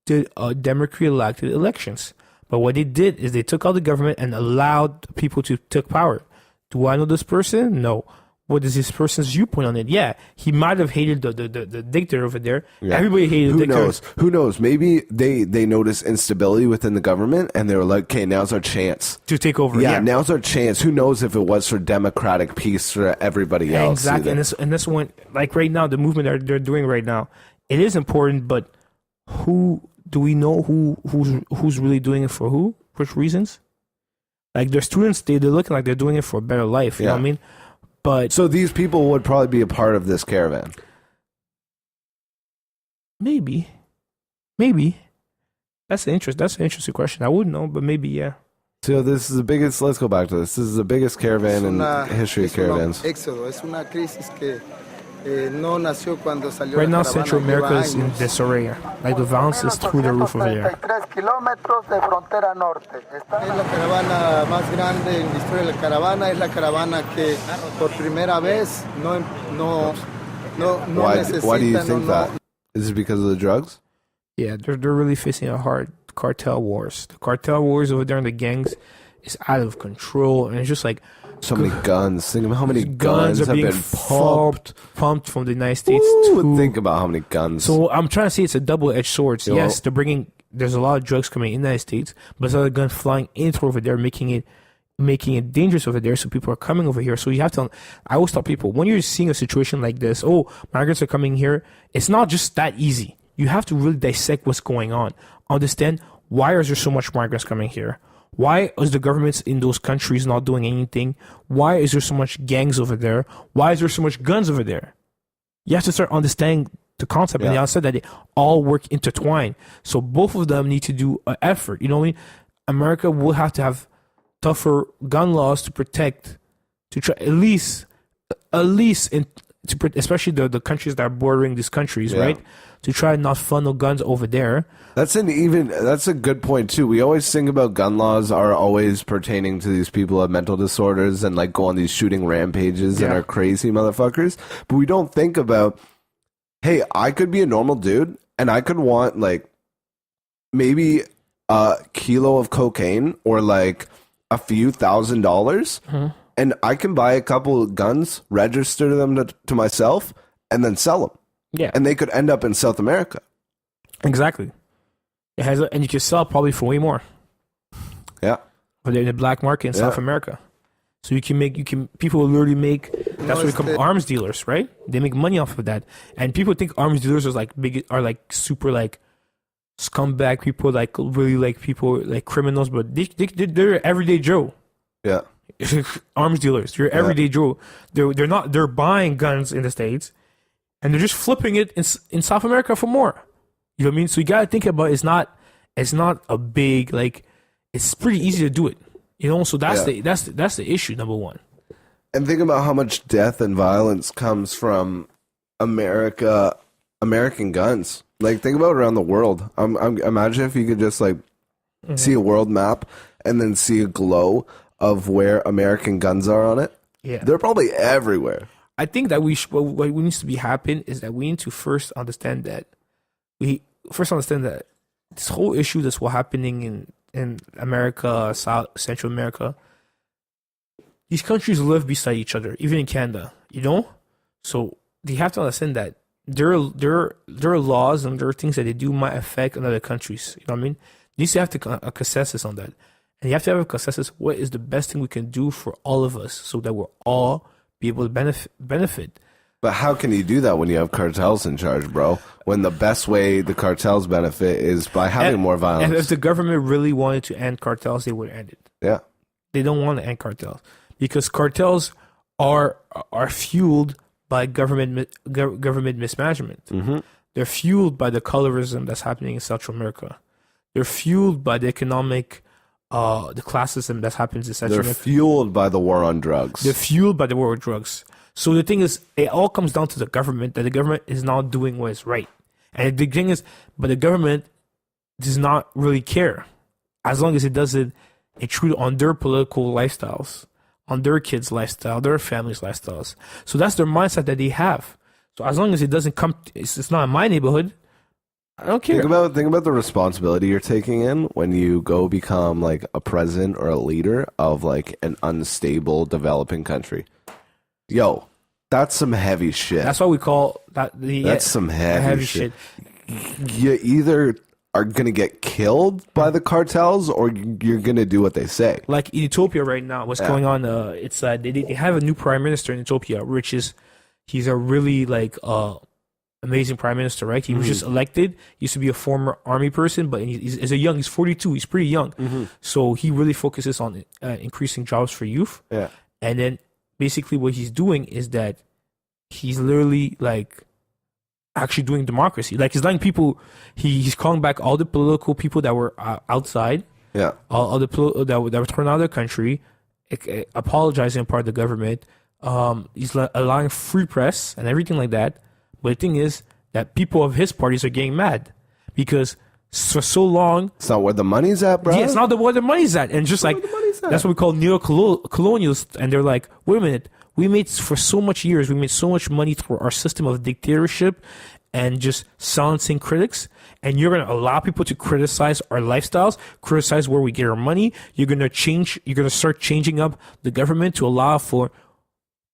did democratically elected elections. But what they did is they took out the government and allowed people to take power. Do I know this person? No. What is this person's viewpoint on it? Yeah, he might have hated the dictator over there. Yeah. Everybody hated the dictator. Who knows? Maybe they noticed instability within the government and they were like, okay, now's our chance to take over. Yeah, now's our chance. Who knows if it was for democratic peace for everybody else? Exactly. And this one, like right now, the movement they're doing right now, it is important, but who do we know who's really doing it for who? Which reasons? Like their students, they're looking like they're doing it for a better life. You know what I mean? But so these people would probably be a part of this caravan. Maybe. That's an interesting question. I wouldn't know, but maybe, yeah. So this is the biggest. Let's go back to this. This is the biggest caravan in history of caravans. Right now, Central America is in disarray. Like the violence is through the roof over there. Why do you think that? Is it because of the drugs? Yeah, they're really facing a hard cartel wars. The cartel wars over there in the gangs is out of control, and it's just like so many guns. Think about how many guns are have being been pumped from the United States. Think about how many guns. So I'm trying to say it's a double-edged sword. So yes, they're bringing. There's a lot of drugs coming in the United States, but there's other guns flying into over there, making it dangerous over there. So people are coming over here. So you have to. I always tell people when you're seeing a situation like this, migrants are coming here. It's not just that easy. You have to really dissect what's going on. Understand why is there so much migrants coming here? Why is the governments in those countries not doing anything? Why is there so much gangs over there? Why is there so much guns over there? You have to start understanding the concept and the concept that they all work intertwined. So both of them need to do an effort. You know what I mean? America will have to have tougher gun laws to protect, to try at least especially the countries that are bordering these countries, right? To try and not funnel guns over there. That's a good point too. We always think about gun laws are always pertaining to these people who have mental disorders and like go on these shooting rampages and are crazy motherfuckers. But we don't think about, hey, I could be a normal dude and I could want like maybe a kilo of cocaine or like a few $1,000s. And I can buy a couple of guns, register them to myself, and then sell them. Yeah. And they could end up in South America. Exactly. It has, and you can sell probably for way more. Yeah. But they're in the black market in South America. So people will literally make, that's what become arms dealers, right? They make money off of that. And people think arms dealers are like super like scumbag people, like really like people, like criminals, but they're everyday Joe. Yeah. Arms dealers. You're everyday Joe. They're buying guns in the States and they're just flipping it in South America for more. You know what I mean? So you gotta think about it's not a big like it's pretty easy to do it. You know, so that's the issue, number one. And think about how much death and violence comes from American guns. Like think about around the world. Imagine if you could just like see a world map and then see a glow of where American guns are on it. Yeah, they're probably everywhere. I think that what needs to be happen is that we need to first understand that this whole issue that's what's happening in America, Central America. These countries live beside each other, even in Canada. You know, so they have to understand that there are laws and there are things that they do might affect other countries. You know what I mean? You need to have a consensus on that. And you have to have a consensus. What is the best thing we can do for all of us so that we're all be able to benefit? But how can you do that when you have cartels in charge, bro? When the best way the cartels benefit is by having more violence. And if the government really wanted to end cartels, they would end it. Yeah. They don't want to end cartels because cartels are fueled by government mismanagement. Mm-hmm. They're fueled by the colorism that's happening in Central America. They're fueled by the economic the classism that happens in Central America. They're fueled by the war on drugs. They're fueled by the war on drugs. So the thing is, it all comes down to the government, that the government is not doing what is right. And the thing is, but the government does not really care as long as it doesn't intrude on their political lifestyles, on their kids' lifestyle, their families' lifestyles. So that's their mindset that they have. So as long as it doesn't come, it's not in my neighborhood, I don't care. Think about the responsibility you're taking in when you go become like a president or a leader of like an unstable developing country. Yo, that's some heavy shit. That's why we call that that's some heavy shit. You either are gonna get killed by the cartels or you're gonna do what they say. Like in Ethiopia right now, what's going on? It's they have a new prime minister in Ethiopia, which is he's a really like amazing prime minister, right? He was just elected. He used to be a former army person, but he's 42. He's pretty young. So he really focuses on increasing jobs for youth. Yeah. And then basically what he's doing is that he's literally like actually doing democracy. Like he's letting people, he's calling back all the political people that were outside. Yeah. All the that were thrown out of the country, apologizing part of the government. He's allowing free press and everything like that. But the thing is that people of his parties are getting mad because for so long, it's not where the money's at, bro. Yeah, it's not where the money's at, and just like that's what we call neo-colonials. And they're like, wait a minute, we made so much money through our system of dictatorship and just silencing critics, and you're gonna allow people to criticize our lifestyles, criticize where we get our money. You're gonna start changing up the government to allow for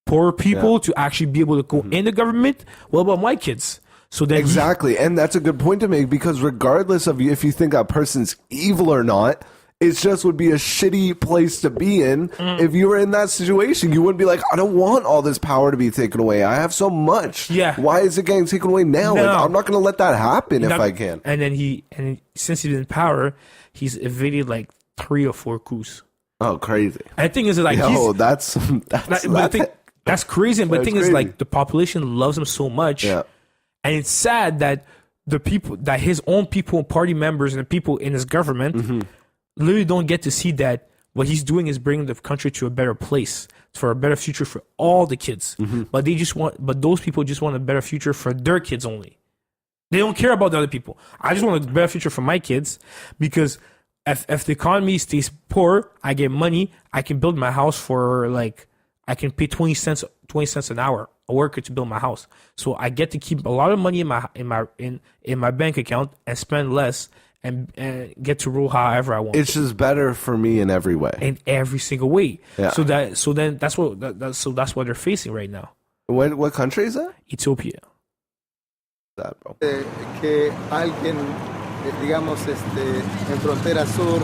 poor people to actually be able to go in the government. What about my kids? So then exactly, and that's a good point to make, because regardless of if you think that person's evil or not, it just would be a shitty place to be in. If you were in that situation. You wouldn't be like, I don't want all this power to be taken away. I have so much. Yeah. Why is it getting taken away now? No. Like, I'm not going to let that happen if I can. And then since he's in power, he's evaded like 3 or 4 coups. Oh, crazy! And the thing is, like, that's crazy. But the thing is, like, the population loves him so much. Yeah. And it's sad that his own people, party members, and the people in his government literally don't get to see that what he's doing is bringing the country to a better place, for a better future for all the kids. But those people just want a better future for their kids only. They don't care about the other people. I just want a better future for my kids, because if the economy stays poor, I get money. I can build my house for I can pay 20 cents an hour a worker to build my house. So I get to keep a lot of money in my bank account and spend less and get to rule however I want. It's just better for me in every way. In every single way. Yeah. So then that's what they're facing right now. What country is that? Ethiopia. That, bro. Que alguien, digamos, en frontera sur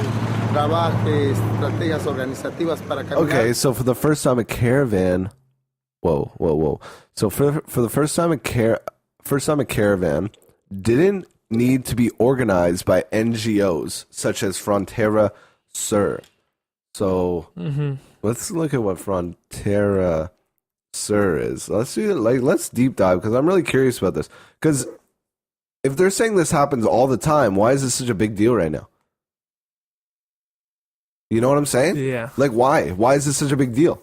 trabaje estrategias organizativas para caminar. Okay, so for the first time a caravan. Whoa. So for the first time a caravan didn't need to be organized by NGOs such as Frontera Sur. So let's look at what Frontera Sur is. Let's deep dive, because I'm really curious about this. Because if they're saying this happens all the time, why is this such a big deal right now? You know what I'm saying? Yeah. Like, why? Why is this such a big deal?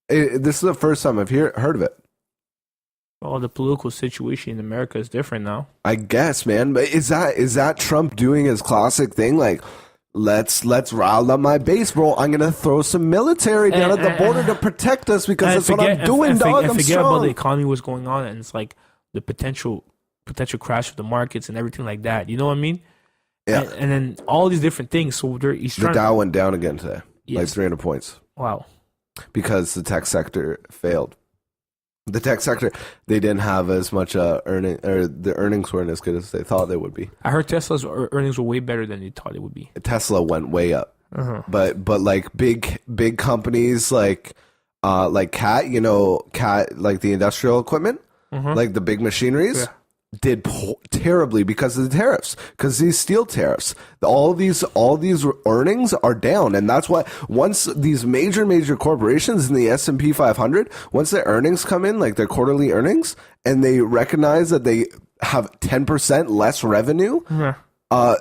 This is the first time I've heard of it. Well, the political situation in America is different now. I guess, man. But is that Trump doing his classic thing? Like, let's rile up my base, bro. I'm gonna throw some military down at the border to protect us, because that's what I'm doing, dog. I'm forget strong. about the economy, what's going on, and it's like the potential crash of the markets and everything like that. You know what I mean? Yeah. And then all these different things. So he's trying. The Dow went down again today, Yes. like 300 points. Wow. Because the tech sector failed. The tech sector, they didn't have as much earning, or the earnings weren't as good as they thought they would be. I heard Tesla's earnings were way better than they thought it would be. Tesla went way up, but like big companies like Cat, like the industrial equipment, like the big machineries, did terribly because of the tariffs, because these steel tariffs. All these earnings are down, and that's why once these major corporations in the S&P 500, once their earnings come in, like their quarterly earnings, and they recognize that they have 10% less revenue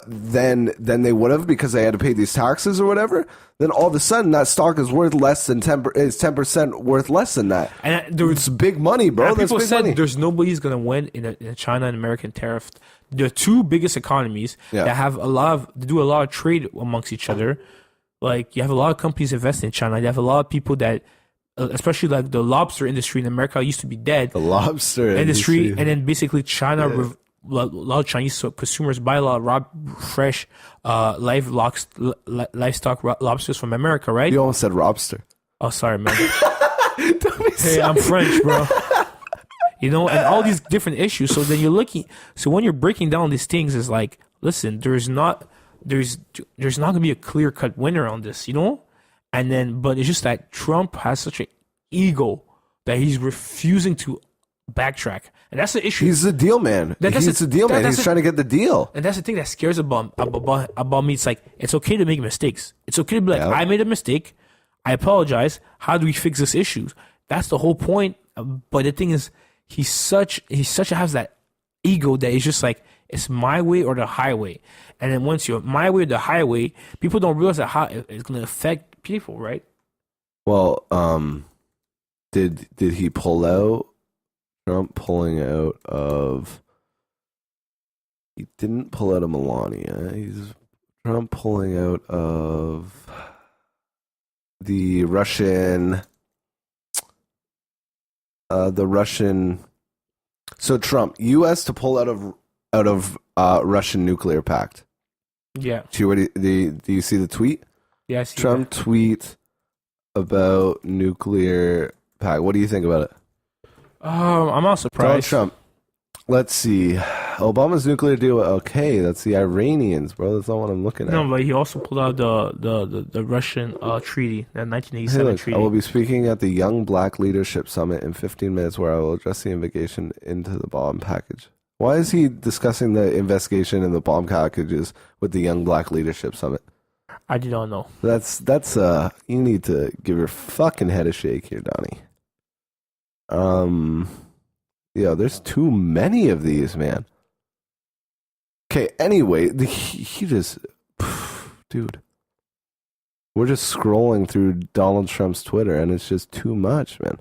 than they would have because they had to pay these taxes or whatever, then all of a sudden that stock is worth less than 10% worth less than that. And it's big money, bro. People big said money. there's nobody's gonna win in a China and American tariff. The two biggest economies that have do a lot of trade amongst each other. Like, you have a lot of companies investing in China. You have a lot of people that, especially like the lobster industry in America, used to be dead. The lobster industry, and then basically China. A lot of Chinese consumers buy a lot of raw, fresh, livestock lobsters from America, right? You almost said lobster. Oh, sorry, man. Hey, I'm French, bro. And all these different issues. So then you're looking. So when you're breaking down these things, it's like, listen, there's not gonna be a clear cut winner on this, but it's just that Trump has such an ego that he's refusing to backtrack. And that's the issue. He's the deal man. He's the deal man. He's trying to get the deal. And that's the thing that scares about me. It's like, it's okay to make mistakes. It's okay to be like, I made a mistake. I apologize. How do we fix this issue? That's the whole point. But the thing is, he has that ego that is just like, it's my way or the highway. And then once you're my way or the highway, people don't realize that how it's going to affect people, right? Well, did he pull out? Trump pulling out of? He didn't pull out of Melania. Trump pulling out of the Russian. So Trump, U.S. to pull out of Russian nuclear pact. Yeah. Do you see the tweet? Yes. Trump tweet about nuclear pact. What do you think about it? I'm not surprised. Donald Trump. Let's see. Obama's nuclear deal. Okay, that's the Iranians, bro. That's not what I'm looking at. No, but he also pulled out the Russian treaty, that 1987 treaty. I will be speaking at the Young Black Leadership Summit in 15 minutes, where I will address the investigation into the bomb package. Why is he discussing the investigation and the bomb packages with the Young Black Leadership Summit? I do not know. That's you need to give your fucking head a shake here, Donnie. Yeah, there's too many of these, man. Okay, anyway, he just... Dude. We're just scrolling through Donald Trump's Twitter, and it's just too much, man.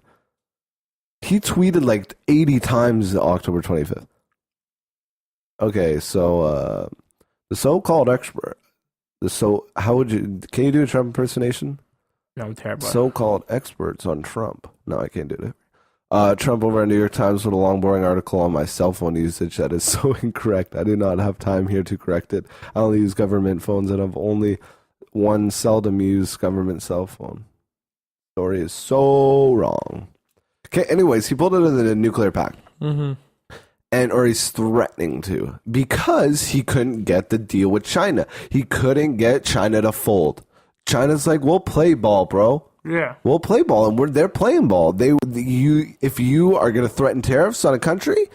He tweeted like 80 times October 25th. Okay, so the so-called expert... Can you do a Trump impersonation? No, I'm terrible. So-called experts on Trump. No, I can't do it. Trump over at New York Times with a long, boring article on my cell phone usage that is so incorrect. I do not have time here to correct it. I only use government phones and have only one seldom used government cell phone. Story is so wrong. Okay, anyways, he pulled it out of the nuclear pact. Mm-hmm. Or he's threatening to, because he couldn't get the deal with China. He couldn't get China to fold. China's like, we'll play ball, bro. Yeah, we'll play ball, and they're playing ball. If you are going to threaten tariffs on a country,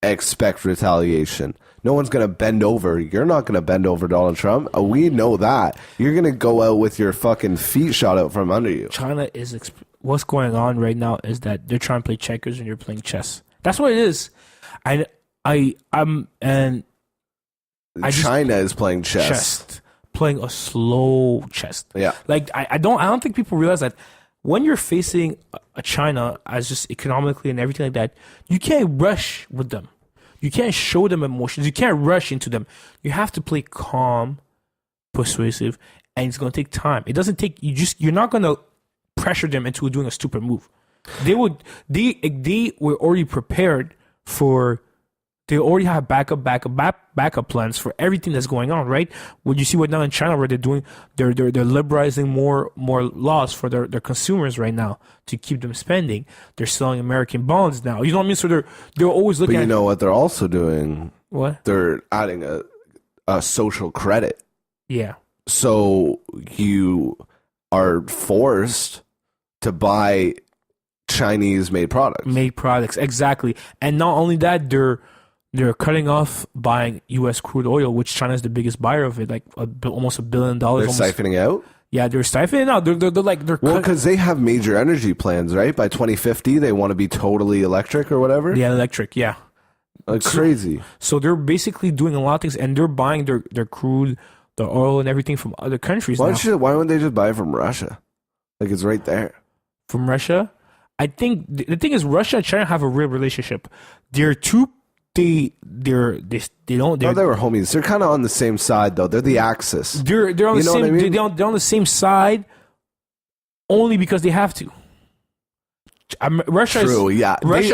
expect retaliation. No one's going to bend over. You're not going to bend over, Donald Trump. We know that. You're going to go out with your fucking feet shot out from under you. China is what's going on right now is that they're trying to play checkers and you're playing chess. That's what it is. China is playing chess. Playing a slow chess. Yeah. Like I don't think people realize that when you're facing a China as just economically and everything like that, you can't rush with them. You can't show them emotions. You can't rush into them. You have to play calm, persuasive, and it's going to take time. It doesn't take you're not going to pressure them into doing a stupid move. They were already prepared for. They already have backup plans for everything that's going on, right? What you see right now in China, where they're liberalizing more laws for their consumers right now to keep them spending. They're selling American bonds now. You know what I mean? So they're always looking. But you know what they're also doing? What? They're adding a social credit. Yeah. So you are forced to buy Chinese-made products. Exactly. And not only that, they're cutting off buying U.S. crude oil, which China is the biggest buyer of it, like almost $1 billion. They're siphoning out? Yeah, they're siphoning out. They're because they have major energy plans, right? By 2050, they want to be totally electric or whatever? Yeah, electric, yeah. Like crazy. So they're basically doing a lot of things, and they're buying their crude, the oil, and everything from other countries why wouldn't they just buy it from Russia? Like, it's right there. From Russia? I think the thing is, Russia and China have a real relationship. They're two... They were homies. They're kind of on the same side, though. They're the Axis. They're on the same. I mean? They're on the same side, only because they have to. Russia. True.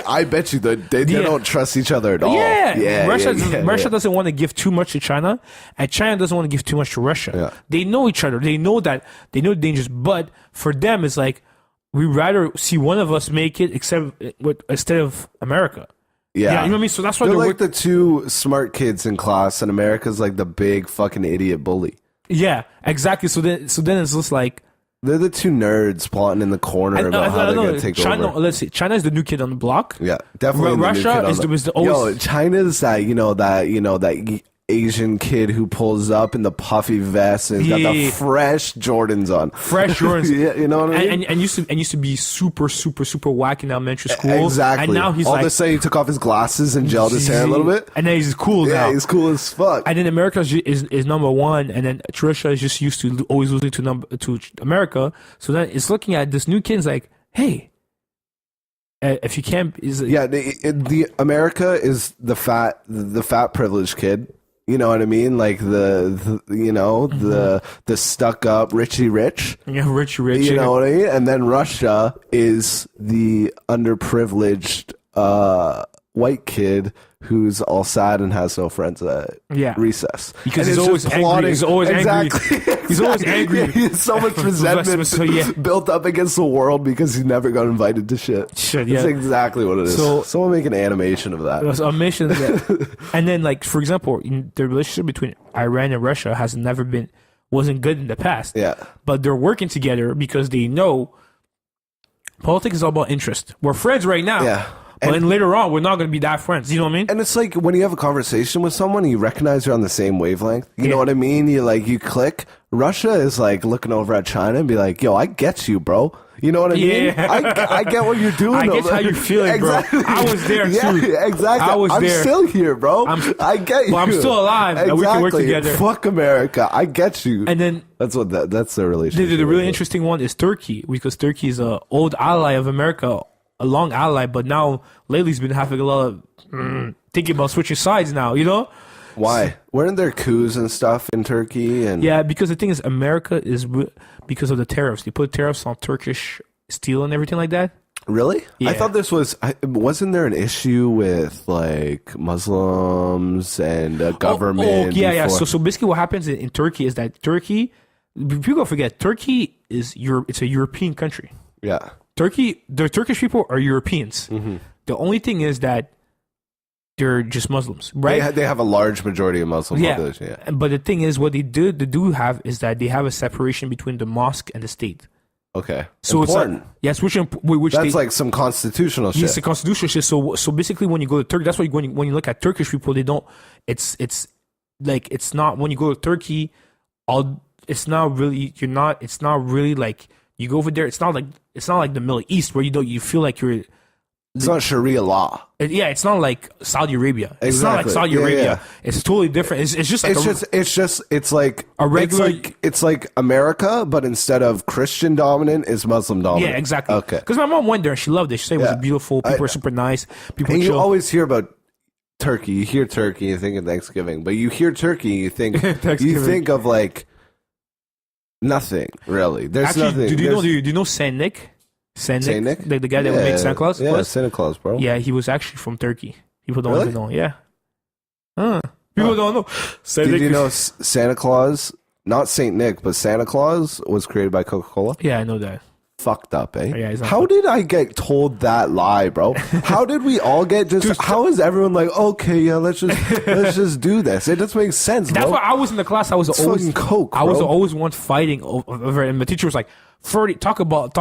I bet you that they don't trust each other at all. Yeah. Russia doesn't want to give too much to China, and China doesn't want to give too much to Russia. Yeah. They know each other. They know that. They know the dangers. But for them, it's like we'd rather see one of us make it, instead of America. Yeah. You know what I mean? So that's why they're like the two smart kids in class, and America's like the big fucking idiot bully. Yeah, exactly. So then it's just like they're the two nerds plotting in the corner about how they're gonna take China, over. Let's see, China is the new kid on the block. Yeah, definitely. Russia is always. China's that Asian kid who pulls up in the puffy vest and got the fresh Jordans on. Fresh Jordans. Yeah, you know what I mean? And used to be super whack in elementary school. Exactly. And now he's all of a sudden he took off his glasses and gelled his hair a little bit. And then he's cool now. Yeah, he's cool as fuck. And then America is number one, and then Trisha is just used to always losing to America. So then it's looking at this new kid and it's like, hey, if you can't, the America is the fat privileged kid. You know what I mean? Like the stuck up Richie Rich. Yeah, Richie Rich. You know what I mean? And then Russia is the underprivileged white kid who's all sad and has no friends at recess. Because he's always angry. He's always angry. He's always angry. Yeah, he has so much resentment built up against the world because he never got invited to shit. That's exactly what it is. So someone make an animation of that. Animation of that. And then, like, for example, the relationship between Iran and Russia wasn't good in the past. Yeah. But they're working together because they know politics is all about interest. We're friends right now. Yeah. But then later on, we're not going to be that friends. You know what I mean? And it's like when you have a conversation with someone, you recognize you're on the same wavelength. You know what I mean? You click. Russia is like looking over at China and be like, yo, I get you, bro. You know what I mean? I get what you're doing. I get how you're feeling, bro. I was there, too. Yeah, exactly. I'm still here, bro. I get you. Well, I'm still alive. Exactly. And we can work together. Fuck America. I get you. And then that's the relationship. The really interesting one is Turkey, because Turkey is an old ally of America, a long ally, but now lately he's been having a lot of thinking about switching sides now, you know? Why? Weren't there coups and stuff in Turkey? And yeah, because the thing is, America is because of the tariffs. They put tariffs on Turkish steel and everything like that. Really? Yeah. I thought this wasn't there an issue with like Muslims and government? Yeah. So basically what happens in Turkey is that people forget, Turkey is it's a European country. Yeah. The Turkish people are Europeans. Mm-hmm. The only thing is that they're just Muslims, right? They have a large majority of Muslim population. Yeah. But the thing is, what they do have is that they have a separation between the mosque and the state. Okay. So important. It's like, which that's like some constitutional shit. It's a constitutional shit. So basically, when you go to Turkey, that's why when you look at Turkish people, they don't. It's like it's not when you go to Turkey, it's not really. You're not. It's not really like you go over there. It's not like the Middle East where you feel like you're. It's not Sharia law. It's not like Saudi Arabia. Exactly. It's not like Saudi Arabia. Yeah. It's totally different. It's just like it's like a regular. It's like America, but instead of Christian dominant, it's Muslim dominant. Yeah, exactly. Okay. Because my mom went there and she loved it. She said it was beautiful. People are super nice. People. And you always hear about Turkey. You hear Turkey, you think of Thanksgiving, but you hear Turkey, you think of like nothing really. There's nothing. Do you know Saint Nick? Saint Nick? The guy that made Santa Claus? Yeah, Santa Claus, bro. Yeah, he was actually from Turkey. People don't even know. Yeah. People don't know. Did you know Santa Claus, not Saint Nick, but Santa Claus was created by Coca-Cola? Yeah, I know that. Fucked up, eh? Yeah, how did I get told that lie, bro? How did we all get how is everyone like, okay, yeah, let's just do this? It doesn't make sense, bro. That's why I was in the class. I was always Coke, bro. I was always one fighting over, and the teacher was like, Ferdy, talk about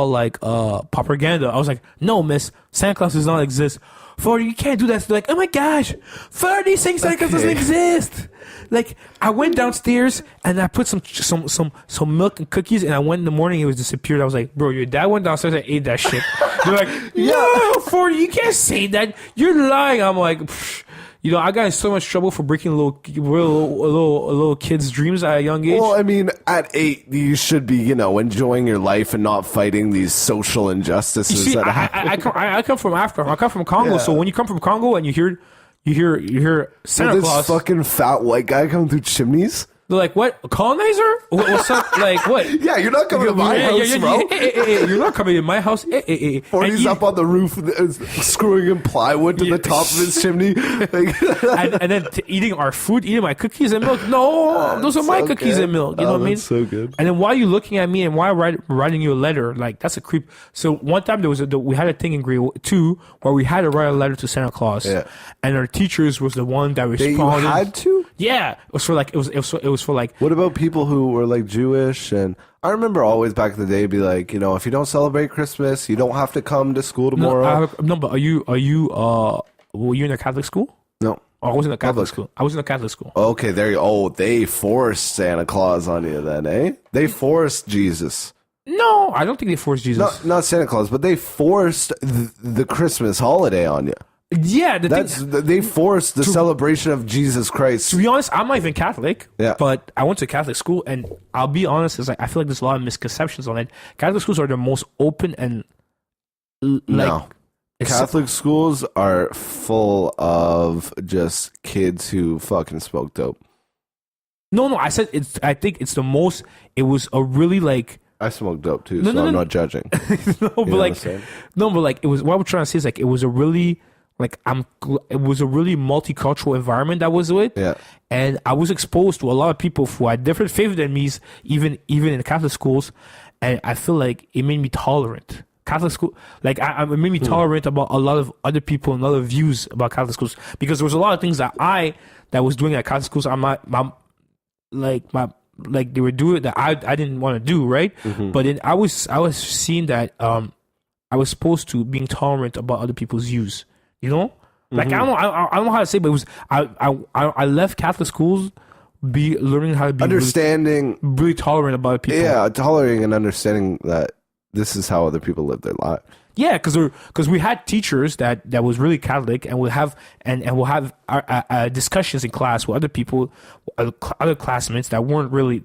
like propaganda. I was like, no, miss, Santa Claus does not exist. Ferdy, you can't do that. They're like, oh my gosh, Ferdy saying Santa Claus doesn't exist. Like, I went downstairs and I put some milk and cookies, and I went in the morning, it was disappeared. I was like, bro, your dad went downstairs and ate that shit. They're like, no, Ferdy, you can't say that. You're lying. I'm like, pfft. You know, I got in so much trouble for breaking little kids' dreams at a young age. Well, I mean, at 8, you should be, enjoying your life and not fighting these social injustices. You see, I come from Africa. I come from Congo. Yeah. So when you come from Congo and you hear Santa Claus, this fucking fat white guy coming through chimneys. They're like, what? A colonizer? What's up? Like, what? Yeah, you're not coming to my house, bro. Hey, you're not coming to my house. Or he's up on the roof screwing in plywood to the top of his chimney. and then eating our food, eating my cookies and milk. No, those are my cookies and milk. You know what I mean? So good. And then why are you looking at me and why writing you a letter? Like, that's a creep. So one time we had a thing in grade 2 where we had to write a letter to Santa Claus. Yeah. And our teachers was the one that responded. You had to? Yeah. It was for like, it was for like. What about people who were like Jewish? And I remember always back in the day be like, if you don't celebrate Christmas, you don't have to come to school tomorrow. No, but were you in a Catholic school? No. I was in a Catholic school. I was in a Catholic school. Okay, there you. Oh, they forced Santa Claus on you then, eh? They forced Jesus. No, I don't think they forced Jesus. Not Santa Claus, but they forced the Christmas holiday on you. Yeah, they forced the celebration of Jesus Christ. To be honest, I'm not even Catholic. Yeah. But I went to Catholic school, and I'll be honest, it's like I feel like there's a lot of misconceptions on it. Catholic schools are the most open and no. Catholic schools are full of just kids who fucking smoke dope. No, I said it's. I think it's the most. It was a really like. I smoke dope too, I'm not judging. But like it was. What I'm trying to say is like it was a really. Like it was a really multicultural environment that was with, and I was exposed to a lot of people who had different faith than me, even in Catholic schools, and I feel like it made me tolerant. Catholic school, like it made me tolerant about a lot of other people and other views about Catholic schools, because there was a lot of things that was doing at Catholic schools. Like they were doing that I didn't want to do, right? But then I was seeing that I was supposed to being tolerant about other people's views. You know, like I don't know how to say, but it was I left Catholic schools learning how to be understanding, really tolerant about people. Yeah, tolerating and understanding that this is how other people live their life. Yeah, because we had teachers that was really Catholic, and we'll have discussions in class with other people, other classmates that weren't really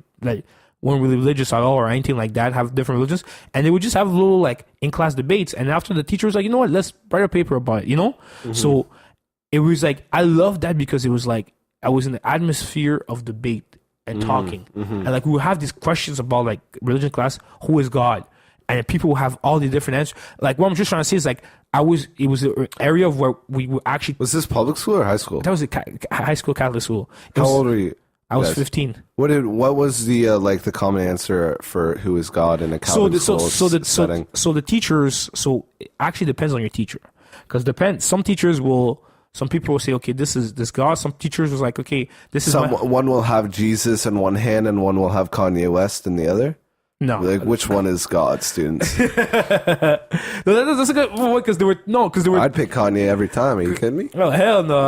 religious at all or anything like that, have different religions, and they would just have little like in class debates, and after the teacher was like, you know what, let's write a paper about it, you know. So it was like I loved that, because it was like I was in the atmosphere of debate and talking, and like we would have these questions about like religion class, who is God, and people will have all the different answers. Like what I'm just trying to say is like it was an area of where we were actually. Was this public school or high school? That was a high school Catholic school. How old were you? I was 15. What was the like the common answer for who is God in a Catholic school setting? So the teachers. So it actually depends on your teacher, because some people will say, okay, this is this God. Some teachers was like, okay, this is. One will have Jesus in one hand and one will have Kanye West in the other. No, like which one is God, students? No, that's a good one, because there were. I'd pick Kanye every time. Are you kidding me? Oh hell no!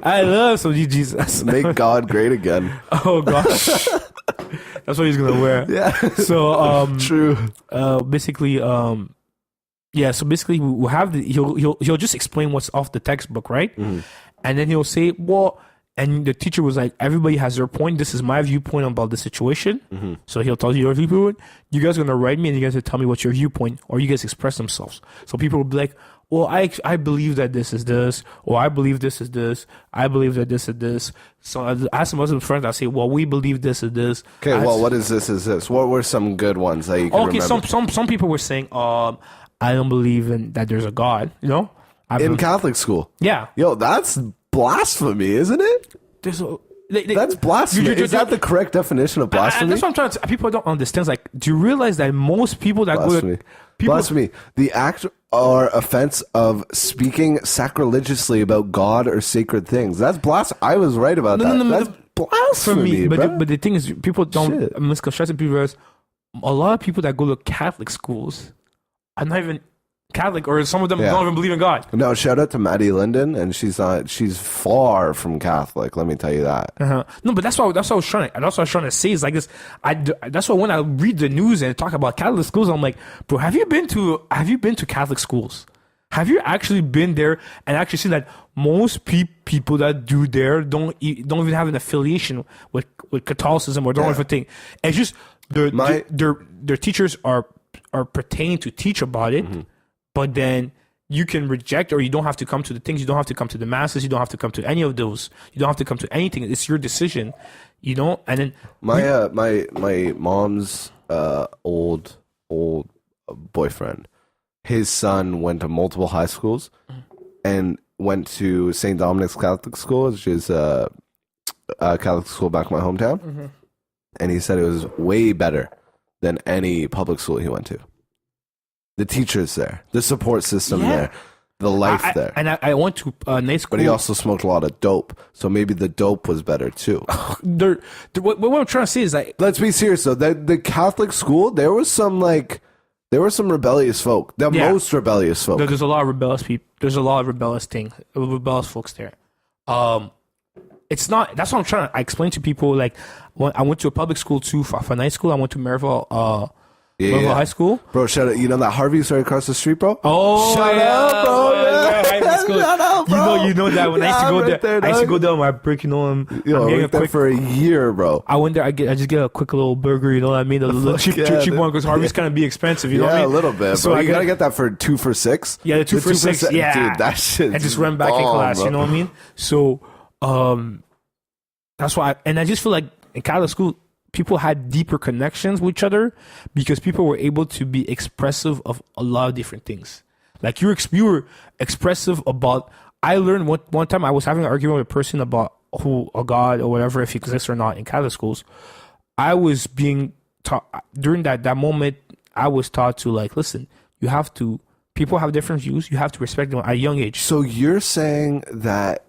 I love some Jesus. Make God great again. Oh God, that's what he's gonna wear. Yeah. So true. Basically, yeah. So basically, we'll have he'll just explain what's off the textbook, right? And then he'll say, well. And the teacher was like, everybody has their point. This is my viewpoint about the situation. So he'll tell you your viewpoint. You guys are going to write me, and you guys will tell me what's your viewpoint, or you guys express themselves. So people will be like, well, I believe that this is this, or I believe this is this. I believe that this is this. So I have some Muslim friends that say, well, we believe this is this. Okay, what is this is this? What were some good ones that you can remember? Some people were saying, I don't believe that there's a God, you know? In Catholic school? Yeah. Yo, that's blasphemy, isn't it? That's blasphemy. Is that the correct definition of blasphemy? That's what I'm trying to. People don't understand. Like, do you realize that most people that blasphemy. go to people, blasphemy, the act or offense of speaking sacrilegiously about God or sacred things. That's blasphemy. I was right about that. That's blasphemy. For me, but the thing is, people don't misconstruct people. Realize a lot of people that go to Catholic schools are not even Catholic, or some of them don't even believe in God. No, shout out to Maddie Linden, and she's far from Catholic. Let me tell you that. No, but that's what I was trying to say is like this. That's why when I read the news and talk about Catholic schools, I'm like, bro, have you been to Catholic schools? Have you actually been there and actually seen that most people that do there don't even have an affiliation with Catholicism or don't have a thing? It's just their teachers are pertaining to teach about it. But then you can reject, or you don't have to come to the things. You don't have to come to the masses. You don't have to come to any of those. You don't have to come to anything. It's your decision, you know. And then my mom's old boyfriend, his son went to multiple high schools, and went to St. Dominic's Catholic School, which is a Catholic school back in my hometown. And he said it was way better than any public school he went to. The teachers there, the support system there, the life there. And I went to night school. But he also smoked a lot of dope, so maybe the dope was better too. What I'm trying to say is that, let's be serious though. The Catholic school, there were some rebellious folk. The most rebellious folk. There's a lot of rebellious people. There's a lot of rebellious folks there. it's not. That's what I'm trying to explain to people. Like, when I went to a public school too for night school. I went to Maryville High School. Bro, shut up. You know that Harvey's right across the street, bro? Oh, shut up, bro. Shut up, bro. You know that when I used to go there, I used to go there on my break, I'm getting a quick for a year, bro. I went there, I just get a quick little burger, you know what I mean? A little cheap one, because Harvey's kind of be expensive, you know what I mean? Yeah, a little bit, so you gotta get that for 2 for $6. Yeah, the 2 for $6, yeah. Dude, that shit. And just run back in class, bro. You know what I mean? So, that's why, and I just feel like in Catholic school, people had deeper connections with each other because people were able to be expressive of a lot of different things. Like you were expressive about. I learned one time I was having an argument with a person about who a God or whatever, if he exists or not in Catholic schools. I was being taught during that moment. I was taught to like, listen, you have to. People have different views. You have to respect them at a young age. So you're saying that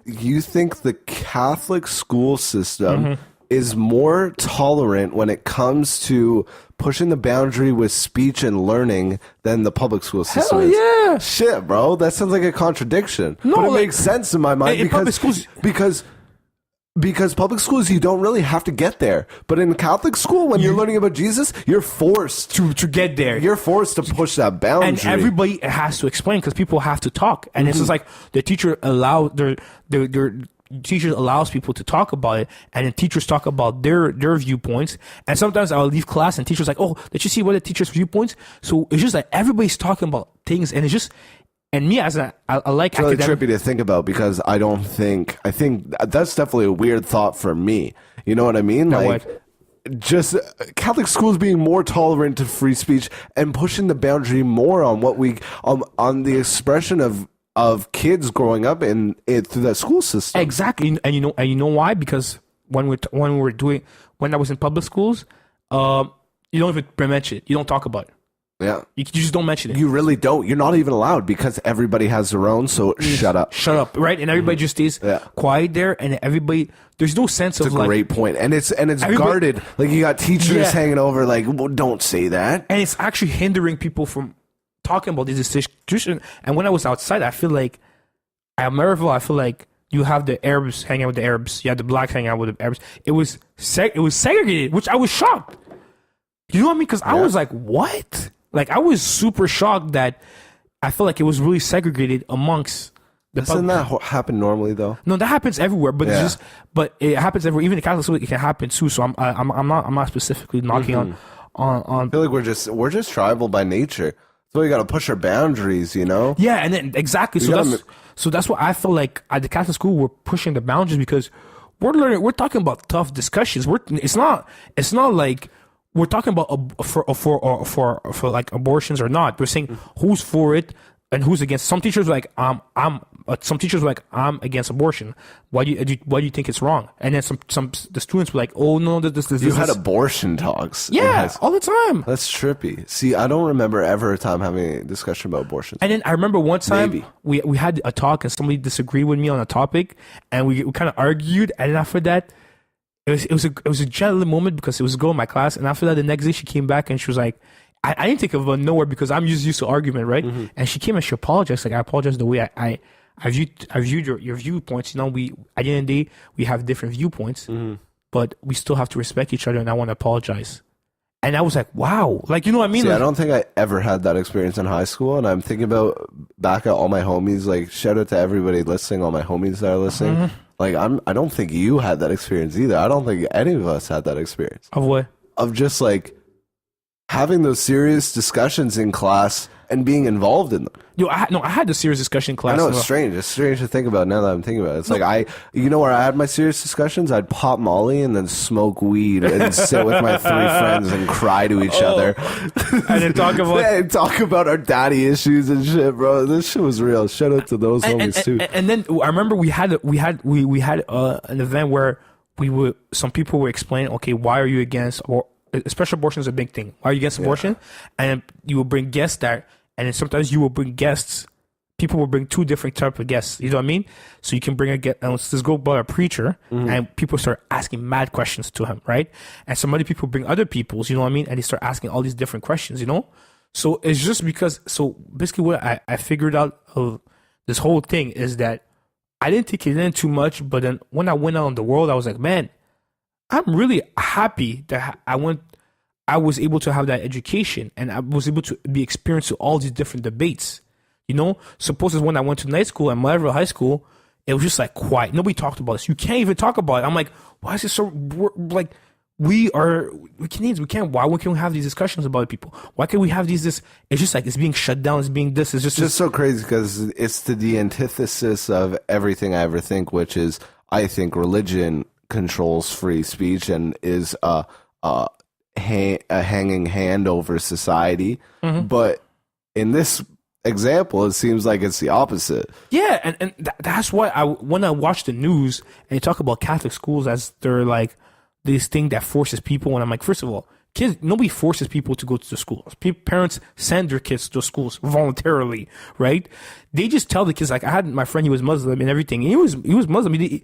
you think the Catholic school system is more tolerant when it comes to pushing the boundary with speech and learning than the public school system is. Yeah. Shit, bro. That sounds like a contradiction. No, but it makes sense in my mind because public schools, you don't really have to get there. But in Catholic school, when you're learning about Jesus, you're forced to get there. You're forced to push that boundary. And everybody has to explain because people have to talk. And it's just like the teacher teachers allows people to talk about it, and then teachers talk about their viewpoints. And sometimes I'll leave class and teachers like, oh, did you see what the teacher's viewpoints? So it's just like everybody's talking about things, and it's just, and me as I like it's really trippy to think about because I think that's definitely a weird thought for me. You know what I mean? Just Catholic schools being more tolerant to free speech and pushing the boundary more on what we on the expression of kids growing up in through that school system. Exactly. And you know why? Because when I was in public schools, you don't even mention it. You don't talk about it. Yeah. You just don't mention it. You really don't. You're not even allowed because everybody has their own, so shut up. Shut up, right? And everybody just stays quiet there, and everybody, there's no sense of like... It's a great point. And it's guarded. Like, you got teachers hanging over, like, well, don't say that. And it's actually hindering people from talking about this institution. And when I was outside, I feel like at Maryville, I feel like you have the Arabs hanging out with the Arabs. You have the blacks hanging out with the Arabs. It was segregated, which I was shocked. You know what I mean? Because I was like, what? Like, I was super shocked that I felt like it was really segregated amongst the Doesn't that happen normally though? No, that happens everywhere, but it happens everywhere. Even in Catholic school, it can happen too. So I'm not specifically knocking on. I feel like we're just tribal by nature. So we got to push our boundaries, you know? Yeah, and then exactly. So that's what I feel like at the Catholic school we're pushing the boundaries because we're talking about tough discussions. It's not like we're talking about for like abortions or not. We're saying who's for it and who's against. Some teachers are like some teachers were like, I'm against abortion. Why do you think it's wrong? And then the students were like, oh no, this you had abortion talks. Yeah, all the time. That's trippy. See, I don't remember ever a time having a discussion about abortion. And then I remember one time we had a talk and somebody disagreed with me on a topic and we kind of argued. And after that, it was a gentle moment because it was a girl in my class. And after that, the next day she came back and she was like, I didn't think of a nowhere because I'm used to argument, right? And she came and she apologized. Like, I apologize the way I viewed your viewpoints. You know, at the end of the day, we have different viewpoints, but we still have to respect each other. And I want to apologize. And I was like, wow, like, you know what I mean? See, like, I don't think I ever had that experience in high school. And I'm thinking about back at all my homies. Like, shout out to everybody listening, all my homies that are listening. Like, I don't think you had that experience either. I don't think any of us had that experience. Of what? Of just like having those serious discussions in class and being involved in them. Yo, I had the serious discussion in class. I know, it's strange. It's strange to think about now that I'm thinking about it. It's like you know where I had my serious discussions? I'd pop Molly and then smoke weed and sit with my 3 friends and cry to each other. And then talk about our daddy issues and shit, bro. This shit was real. Shout out to those homies too. And then I remember we had an event where some people were explaining, okay, why are you against, or special abortion is a big thing. Why are you against abortion? And you will bring guests there. And then sometimes you will bring guests. People will bring 2 different types of guests. You know what I mean? So you can bring a guest. And let's just go about a preacher, and people start asking mad questions to him, right? And some other people bring other people's. You know what I mean? And they start asking all these different questions. You know? So it's just because. So basically, what I figured out of this whole thing is that I didn't take it in too much, but then when I went out in the world, I was like, man, I'm really happy that I was able to have that education, and I was able to be experienced to all these different debates. You know, suppose when I went to night school and Motherville High School, it was just like quiet. Nobody talked about this. You can't even talk about it. I'm like, why is it so like? We Canadians. We can't. Why can't we have these discussions about people? Why can't we have these? This. It's just like it's being shut down. It's being this. It's just so crazy because it's the antithesis of everything I ever think, which is I think religion controls free speech and is a hanging hand over society. Mm-hmm. But in this example, it seems like it's the opposite. Yeah, and that's why when I watch the news and they talk about Catholic schools as they're like this thing that forces people, and I'm like, first of all, kids, nobody forces people to go to the schools. Parents send their kids to schools voluntarily, right? They just tell the kids, like, I had my friend, he was Muslim and everything. And he was Muslim. He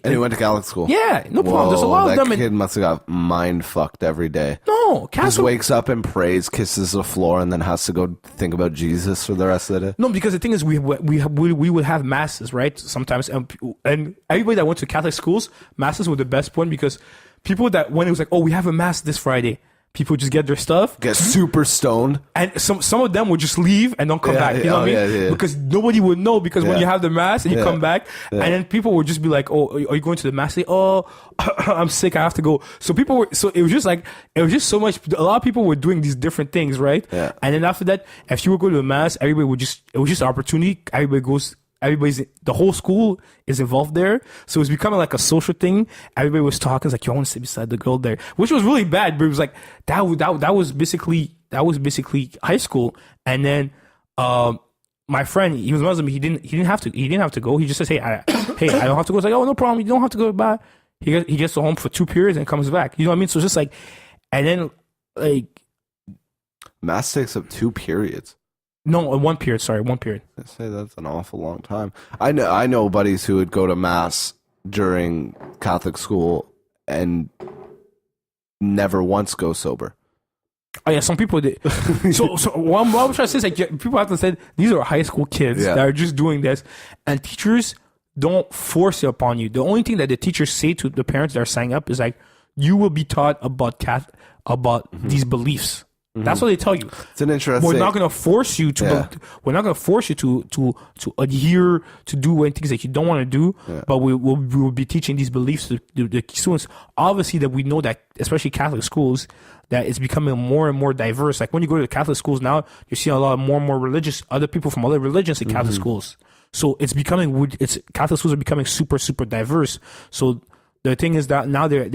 went to Catholic school. Yeah, no problem. There's a lot of them. That kid must have got mind fucked every day. No, just wakes up and prays, kisses the floor, and then has to go think about Jesus for the rest of the day. No, because the thing is, we would have masses, right? Sometimes, and everybody that went to Catholic schools, masses were the best one because people that when it was like, oh, we have a mass this Friday. People just get their stuff, get super stoned, and some of them would just leave and don't come back. You know what I mean? Yeah. Because nobody would know. Because when you have the mass and you come back, and then people would just be like, "Oh, are you going to the mass?" Say, "Oh, I'm sick. I have to go." So people were. So it was just so much. A lot of people were doing these different things, right? Yeah. And then after that, if you would go to the mass, everybody would just. It was just an opportunity. The whole school is involved there, so it's becoming like a social thing. Everybody was talking, it's like, you want to sit beside the girl there, which was really bad, but it was like that was basically high school. And then my friend, he was Muslim, he didn't have to go. He just says, hey, I don't have to go. It's like, oh, no problem, you don't have to go. Bye. He gets to home for 2 periods and comes back. You know what I mean? So it's just like, and then like mass takes up 2 periods. No, 1 period. Sorry, 1 period. I say that's an awful long time. I know buddies who would go to mass during Catholic school and never once go sober. Oh yeah, some people did. so what I'm trying to say is like people have to say these are high school kids that are just doing this, and teachers don't force it upon you. The only thing that the teachers say to the parents that are signing up is like, you will be taught about these beliefs. That's what they tell you. It's an interesting. We're not going to force you to. We're not going to force you to adhere to do things that you don't want to do. Yeah. But we will be teaching these beliefs to the students. Obviously, that we know that, especially Catholic schools, that it's becoming more and more diverse. Like when you go to the Catholic schools now, you see a lot of more and more other people from other religions in Catholic schools. So it's becoming. Catholic schools are becoming super super diverse. So the thing is that now they're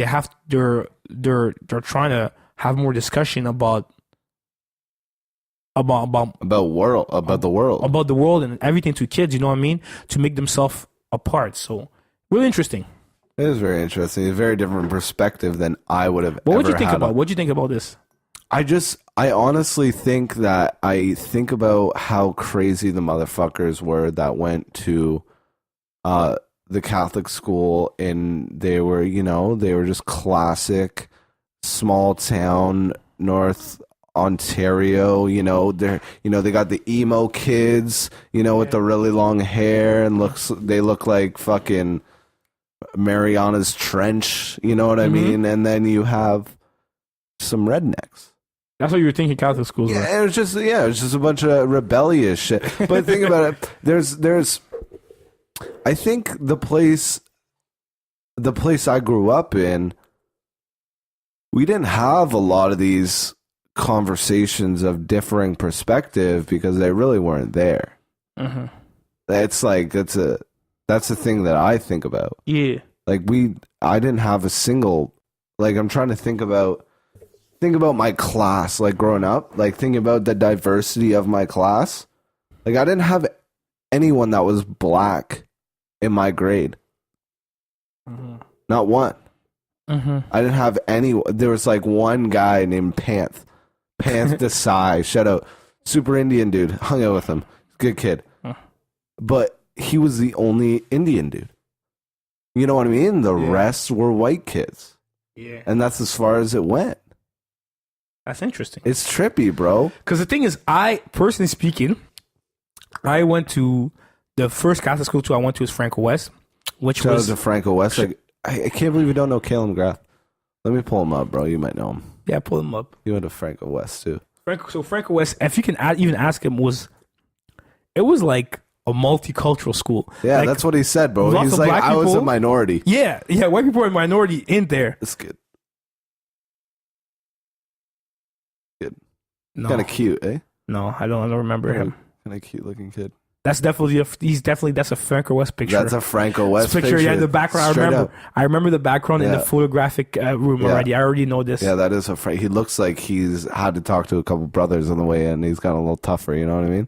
trying to have more discussion about the world and everything to kids, you know what I mean, to make themselves apart. So really interesting. It is very interesting. A very different perspective than I would have. What would you think about? What do you think about this? I honestly think that I think about how crazy the motherfuckers were that went to the Catholic school, and they were just classic small town North Ontario, they got the emo kids, with the really long hair, and they look like fucking Mariana's Trench, you know what I mean? And then you have some rednecks. That's what you were thinking Catholic schools were. It was just a bunch of rebellious shit. But think about it. There's I think the place I grew up in, we didn't have a lot of these conversations of differing perspective because they really weren't there. Mm-hmm. It's like that's the thing that I think about. Yeah, like I didn't have a single, like, I'm trying to think about my class, like growing up, like thinking about the diversity of my class. Like I didn't have anyone that was black in my grade. Mm-hmm. Not one. Mm-hmm. I didn't have any. There was like one guy named Panth Desai, shout out, super Indian dude, hung out with him, good kid, but he was the only Indian dude, you know what I mean? The rest were white kids, and that's as far as it went. That's interesting. It's trippy, bro, because the thing is, I personally speaking, I went to the first Catholic school too I went to was Franco West, which Shout was out to Franco West. Like, I can't believe you don't know Caleb McGrath. Let me pull him up, bro. You might know him. Yeah, pull him up. He went to Franco West too. Franco West, if you can even ask him, it was like a multicultural school. Yeah, like, that's what he said, bro. He's like, I was a minority. Yeah, white people are a minority in there. That's good. Good. No. Kind of cute, eh? No, I don't remember him. Kind of cute looking kid. That's definitely that's a Franco West picture. That's a Franco West picture. Yeah, the background. I remember the background in the photographic room already. I already know this. Yeah, that is a He looks like he's had to talk to a couple brothers on the way in. He's got a little tougher. You know what I mean?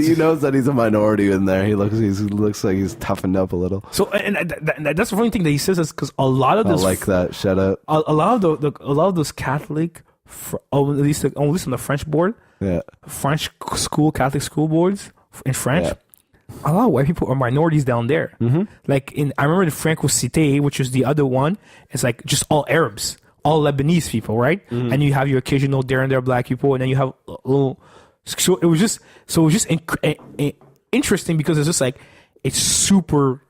he knows that he's a minority in there. He looks like he's toughened up a little. So, and that's the funny thing that he says is because a lot of this, I like that. Shut up. A lot of those Catholic, at least on the French board. Yeah, French school, Catholic school boards in French. Yeah. A lot of white people are minorities down there. Mm-hmm. Like I remember the Franco Cité, which is the other one. It's like just all Arabs, all Lebanese people, right? Mm-hmm. And you have your occasional there and there black people, and then you have a little. So it was just interesting because it's just like it's super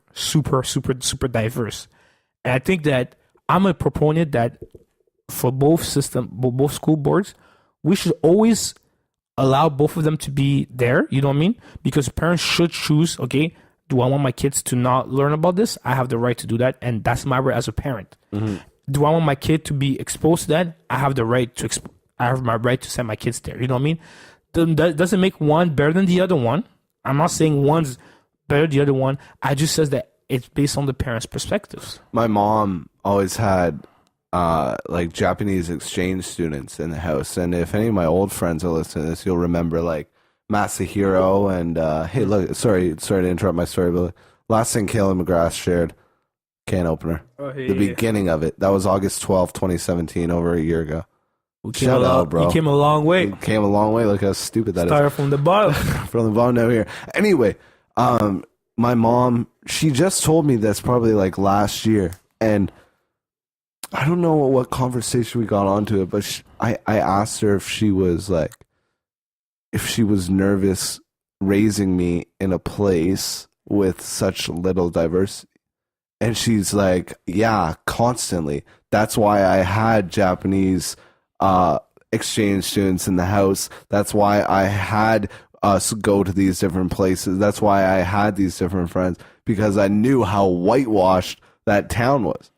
diverse, and I think that I'm a proponent that for both school boards, we should always allow both of them to be there, you know what I mean? Because parents should choose, okay, do I want my kids to not learn about this? I have the right to do that, and that's my right as a parent. Mm-hmm. Do I want my kid to be exposed to that? I have the right to I have my right to send my kids there, you know what I mean? That doesn't make one better than the other one. I'm not saying one's better than the other one. I just says that it's based on the parents' perspectives. My mom always had like Japanese exchange students in the house, and if any of my old friends are listening to this, you'll remember like Masahiro and hey, look, sorry to interrupt my story, but last thing Caleb McGrath shared, can opener, the beginning of it, that was August 12th, 2017, over a year ago. Shout out, bro. You came a long way. You came a long way. Look how stupid that Started is. from the bottom. From the bottom down here. Anyway, my mom, she just told me this probably like last year, and I don't know what conversation we got onto it, but I asked her if she was nervous raising me in a place with such little diversity. And she's like, yeah, constantly. That's why I had Japanese exchange students in the house. That's why I had us go to these different places. That's why I had these different friends, because I knew how whitewashed that town was.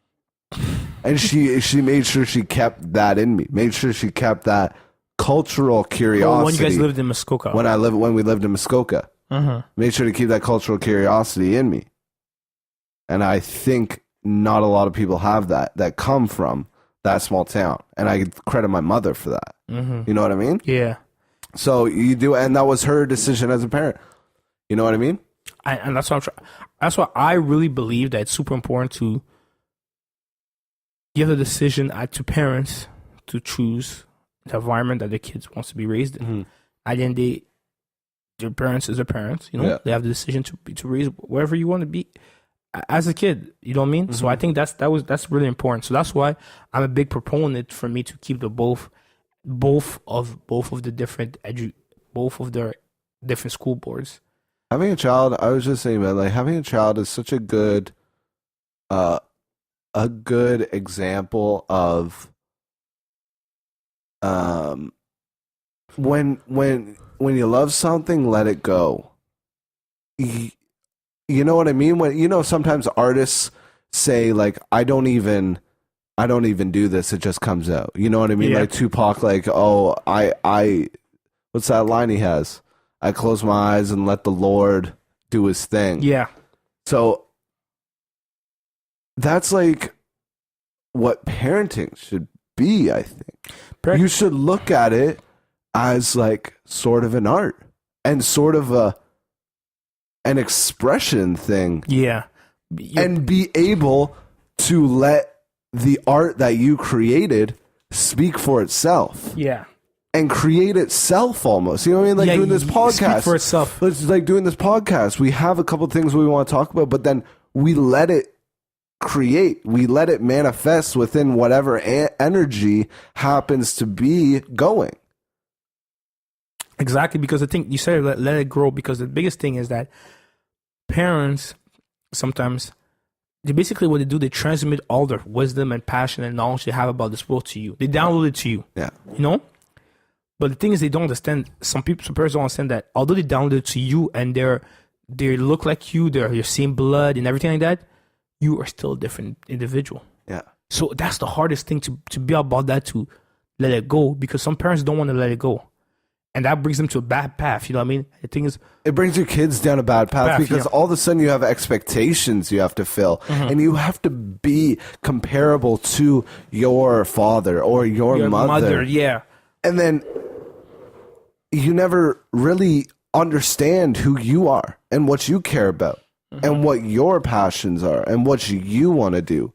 And she made sure she kept that in me. Made sure she kept that cultural curiosity. When you guys lived in Muskoka. When we lived in Muskoka. Uh-huh. Made sure to keep that cultural curiosity in me. And I think not a lot of people have that come from that small town. And I credit my mother for that. Mm-hmm. You know what I mean? Yeah. So you do, and that was her decision as a parent. You know what I mean? And that's what that's why I really believe that it's super important to give the decision to parents to choose the environment that their kids wants to be raised in. Mm-hmm. At the end of the day, their parents is their parents. You know, they have the decision to raise wherever you want to be as a kid. You know what I mean? Mm-hmm. So I think that's really important. So that's why I'm a big proponent for me to keep the both of their different school boards. Having a child, I was just saying, man, like having a child is such a good example of when you love something, let it go. You know what I mean? When sometimes artists say like, I don't even do this, it just comes out. You know what I mean? Yeah. Like Tupac, like, oh, I what's that line he has? I close my eyes and let the Lord do his thing. Yeah. So that's like what parenting should be, I think. You should look at it as like sort of an art and sort of an expression thing. Yeah. And be able to let the art that you created speak for itself. Yeah. And create itself almost. You know what I mean? Like doing this podcast. Speak for itself. It's like doing this podcast. We have a couple of things we want to talk about, but then we let it create. We let it manifest within whatever energy happens to be going. Exactly, because the thing you said, let it grow. Because the biggest thing is that parents sometimes what they do, they transmit all their wisdom and passion and knowledge they have about this world to you. They download it to you. Yeah. You know? But the thing is, they don't understand. Some parents don't understand that although they download it to you and they look like you, they're your same blood and everything like that, you are still a different individual. Yeah. So that's the hardest thing to be about that, to let it go, because some parents don't want to let it go. And that brings them to a bad path. You know what I mean? The thing is, it brings your kids down a bad path because all of a sudden you have expectations you have to fill, and you have to be comparable to your father or your mother. Yeah. And then you never really understand who you are and what you care about and what your passions are and what you want to do,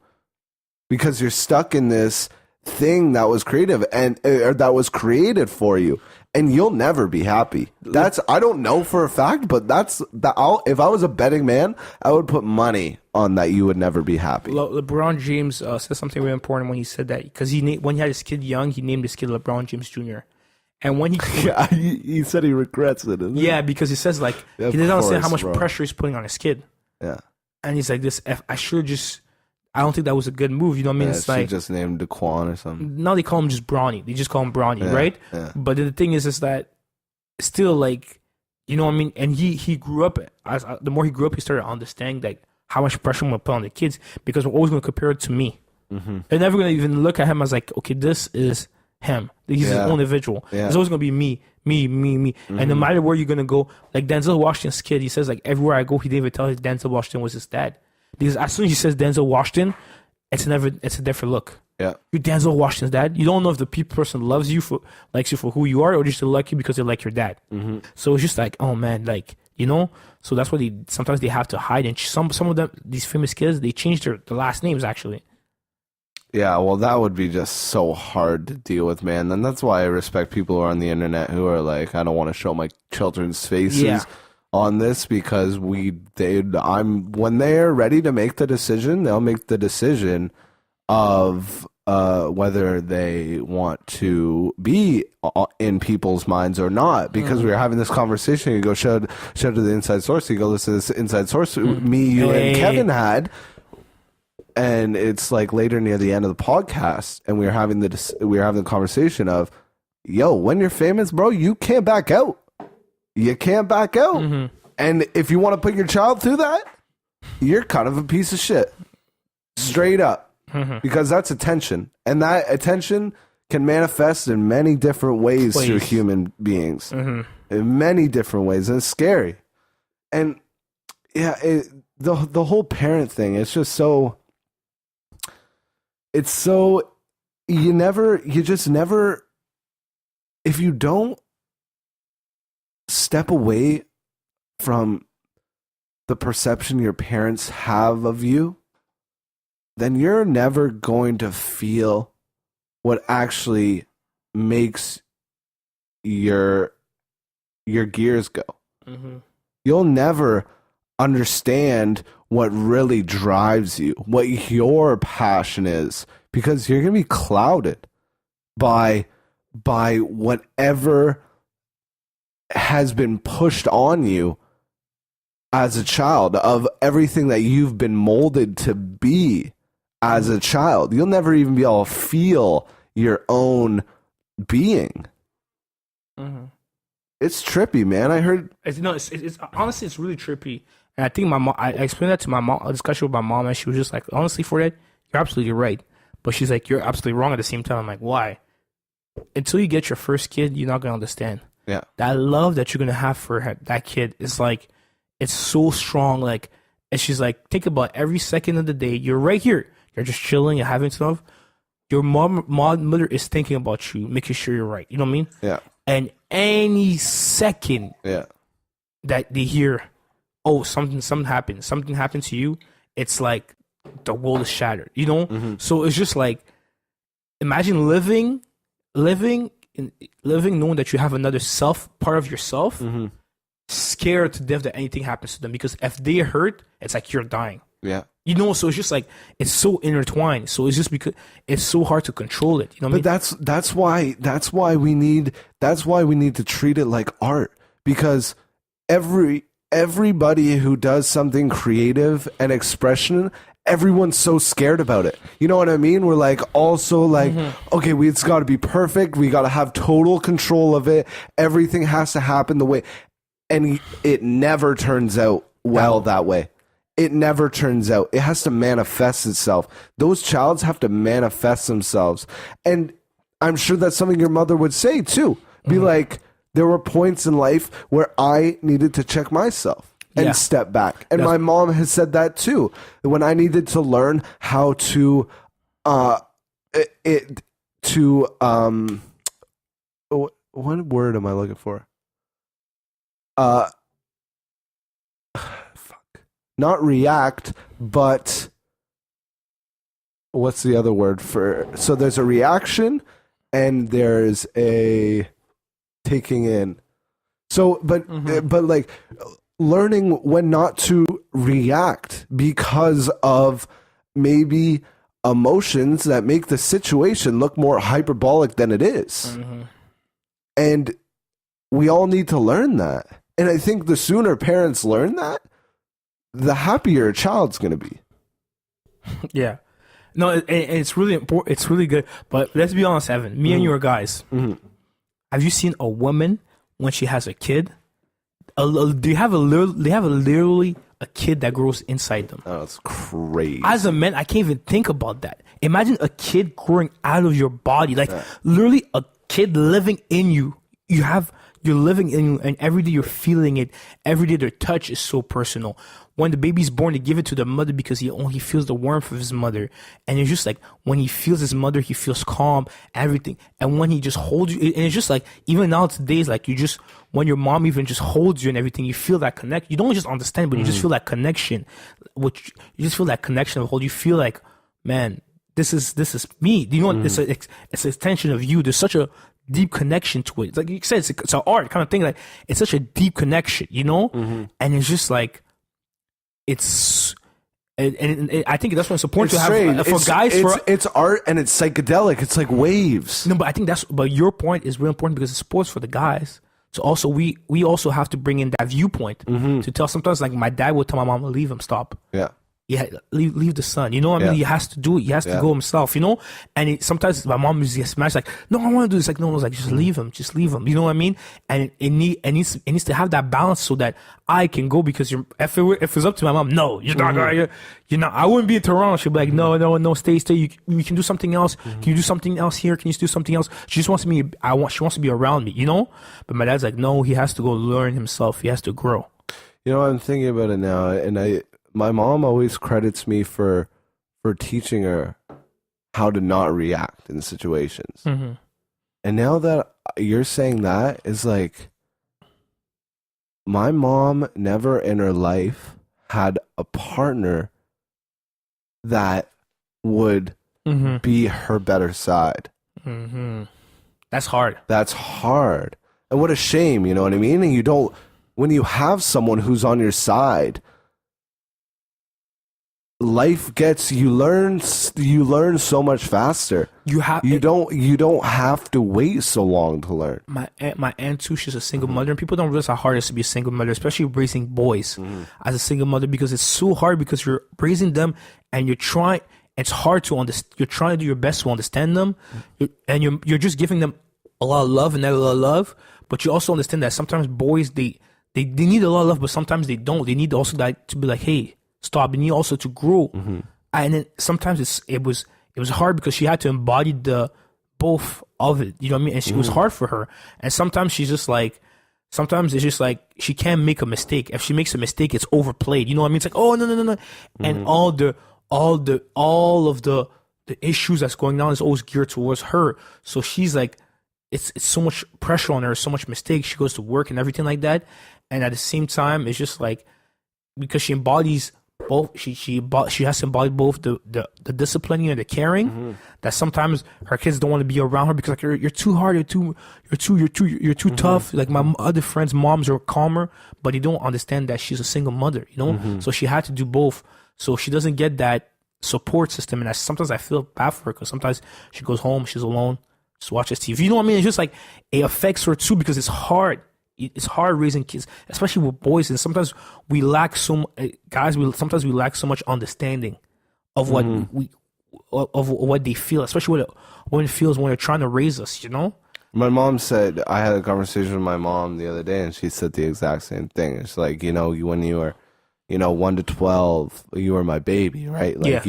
because you're stuck in this thing that was creative and or that was created for you, and you'll never be happy. That's, I don't know for a fact, but that's if I was a betting man, I would put money on that you would never be happy. LeBron James said something really important when he said that, because when he had his kid young, he named his kid LeBron James Jr. And when he said he regrets it. Yeah, because he says like he doesn't understand how much pressure he's putting on his kid. Yeah, and he's like, I should just. I don't think that was a good move. You know what I mean? Yeah, it's like just named Daquan or something. Now they call him just Bronny. They just call him Bronny, right? Yeah. But the thing is that still, like, you know what I mean? And he grew up. The more he grew up, he started understanding like how much pressure I'm gonna put on the kids, because we're always gonna compare it to me. Mm-hmm. They're never gonna even look at him as like, okay, this is him. He's his own individual. Yeah. It's always gonna be me. Mm-hmm. And no matter where you're gonna go, like Denzel Washington's kid, he says like everywhere I go, he didn't even tell his Denzel Washington was his dad, because as soon as he says Denzel Washington, it's a different look. Yeah, you're Denzel Washington's dad. You don't know if the person likes you for who you are, or just they like you because they like your dad. Mm-hmm. So it's just like, oh man, like, you know. So that's why sometimes they have to hide. And some of them, these famous kids, they change their last names actually. Yeah, well, that would be just so hard to deal with, man. And that's why I respect people who are on the internet who are like, I don't want to show my children's faces on this, because when they're ready to make the decision, they'll make the decision of whether they want to be in people's minds or not. Because we were having this conversation, you go show to the Inside Source, you go listen to this Inside Source me, you, and Kevin had. And it's like later near the end of the podcast, and we were having the conversation of, yo, when you're famous, bro, you can't back out. You can't back out. Mm-hmm. And if you want to put your child through that, you're kind of a piece of shit. Straight up. Mm-hmm. Because that's attention. And that attention can manifest in many different ways through human beings. Mm-hmm. In many different ways. And it's scary. And yeah, the whole parent thing, it's just so... It's so... You just never... If you don't step away from the perception your parents have of you, then you're never going to feel what actually makes your gears go. Mm-hmm. You'll never understand what really drives you, what your passion is, because you're going to be clouded by whatever has been pushed on you as a child, of everything that you've been molded to be as a child. You'll never even be able to feel your own being. Mm-hmm. It's trippy, man. I heard. It's honestly, it's really trippy. And I think my mom, I explained that to my mom, a discussion with my mom, and she was just like, honestly, Fordiet, you're absolutely right. But she's like, you're absolutely wrong at the same time. I'm like, why? Until you get your first kid, you're not going to understand. Yeah. That love that you're going to have for that kid is like, it's so strong. Like, and she's like, think about every second of the day. You're right here. You're just chilling. You're having stuff. Your mother is thinking about you, making sure you're right. You know what I mean? Yeah. And any second that they hear, oh, something happened to you, it's like the world is shattered. You know? Mm-hmm. So it's just like, imagine living knowing that you have another part of yourself, mm-hmm. scared to death that anything happens to them, because if they hurt, it's like you're dying. Yeah. You know, so it's just like it's so intertwined. So it's just because it's so hard to control it. You know what I mean? That's why we need to treat it like art, because everybody who does something creative and expression, everyone's so scared about it. You know what I mean? We're like also like, okay, it's got to be perfect. We got to have total control of it. Everything has to happen the way, and it never turns out well that way. It never turns out. It has to manifest itself. Those childs have to manifest themselves. And I'm sure that's something your mother would say too. Be like, there were points in life where I needed to check myself and step back. And my mom has said that too. When I needed to learn how to what word am I looking for? Not react, but what's the other word for? So there's a reaction and there's a taking in. So, but like learning when not to react because of maybe emotions that make the situation look more hyperbolic than it is. And we all need to learn that. And I think the sooner parents learn that, the happier a child's going to be. Yeah. No, it's really important. It's really good. But let's be honest, Evan, me and you are guys. Have you seen a woman when she has a kid? They have literally a kid that grows inside them. Oh, that's crazy. As a man, I can't even think about that. Imagine a kid growing out of your body. Like literally a kid living in you. You're living in you, and every day you're feeling it. Every day their touch is so personal. When the baby's born, they give it to the mother because he only feels the warmth of his mother. And it's just like when he feels his mother, he feels calm, everything. And when he just holds you, and it's just like even nowadays, like when your mom even just holds you and everything, you feel that connect. You don't just understand, but you just feel that connection. Which you just feel that connection of hold. You feel like, man, this is me. You know, it's an extension of you. There's such a deep connection to it. It's like you said, it's an art kind of thing. Like it's such a deep connection, you know. And it's just like. It's and I think that's why it's important to have for guys. It's art and it's psychedelic. It's like waves. No, but I think but your point is really important because it's sports for the guys. So also we also have to bring in that viewpoint to tell. Sometimes like my dad would tell my mom, "Leave him, stop." Yeah, leave the son. You know what I mean? He has to do it. He has to go himself. You know. And sometimes my mom is smashed like, "No, I want to do this." Like, no, it's like just leave him. Just leave him. You know what I mean? And it needs to have that balance so that I can go because if it's up to my mom, no, you're not. You're not. I wouldn't be in Toronto. She'd be like, no, stay. You can do something else. Can you do something else here? Can you do something else? She just wants me. She wants to be around me. You know. But my dad's like, no, he has to go learn himself. He has to grow. You know, I'm thinking about it now, and my mom always credits me for teaching her how to not react in situations. And now that you're saying that, it's like my mom never in her life had a partner that would be her better side. That's hard. That's hard. And what a shame, you know what I mean? And when you have someone who's on your side, life you learn so much faster. You don't have to wait so long to learn. My aunt too, she's a single mother, and people don't realize how hard it is to be a single mother, especially raising boys as a single mother, because it's so hard because you're raising them and it's hard to understand. You're trying to do your best to understand them, and you're just giving them a lot of love and not a lot of love, but you also understand that sometimes boys they need a lot of love, but sometimes they don't. They need also that to be like, hey, stop. And you also to grow. And then sometimes it was hard because she had to embody the both of it. You know what I mean? And it was hard for her. And sometimes it's just like she can't make a mistake. If she makes a mistake, it's overplayed. You know what I mean? It's like, oh no. And all of the issues that's going on is always geared towards her. So she's like, it's so much pressure on her, so much mistakes. She goes to work and everything like that. And at the same time, it's just like, because she embodies both she has to embody both the disciplining and the caring. That sometimes her kids don't want to be around her because like you're too hard, you're too tough. Like my other friends' moms are calmer, but they don't understand that she's a single mother, you know. So she had to do both. So she doesn't get that support system, and sometimes I feel bad for her because sometimes she goes home, she's alone, just watches TV. You know what I mean? It's just like it affects her too because it's hard. It's hard raising kids, especially with boys, and sometimes we lack sometimes we lack so much understanding of what of what they feel, especially what it feels when they're trying to raise us. You know. My mom said, I had a conversation with my mom the other day, and she said the exact same thing. It's like, you know, when you were, 1 to 12, you were my baby, right? Like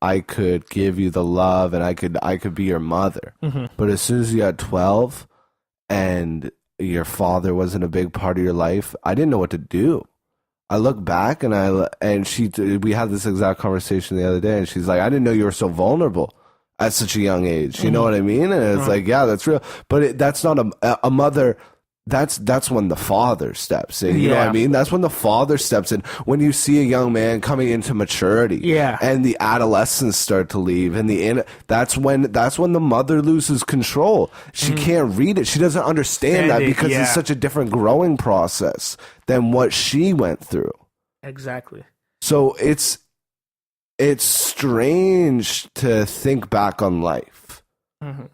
I could give you the love, and I could be your mother. But as soon as you got 12, and your father wasn't a big part of your life, I didn't know what to do. I look back and we had this exact conversation the other day, and she's like, I didn't know you were so vulnerable at such a young age. You know what I mean? And it's like, yeah, that's real. But that's not a mother. That's when the father steps in. You know what I mean? That's when the father steps in. When you see a young man coming into maturity, and the adolescents start to leave, and that's when the mother loses control. She can't read it. She doesn't understand that because it's such a different growing process than what she went through. Exactly. So it's strange to think back on life. And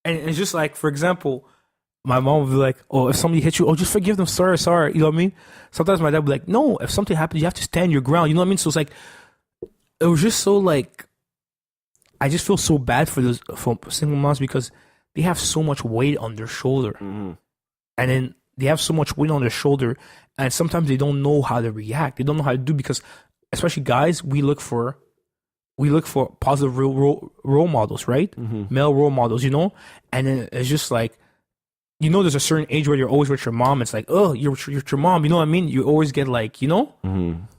it's just like, for example, my mom would be like, oh, if somebody hits you, oh, just forgive them, sorry. You know what I mean? Sometimes my dad would be like, no, if something happens, you have to stand your ground. You know what I mean? So it's like, it was just so like, I just feel so bad for single moms because they have so much weight on their shoulder. And then they have so much weight on their shoulder, and sometimes they don't know how to react. They don't know how to do, because especially guys, we look for positive role models, right? Male role models, you know? And then it's just like, there's a certain age where you're always with your mom. It's like, oh, you're with your mom. You know what I mean? You always get like, you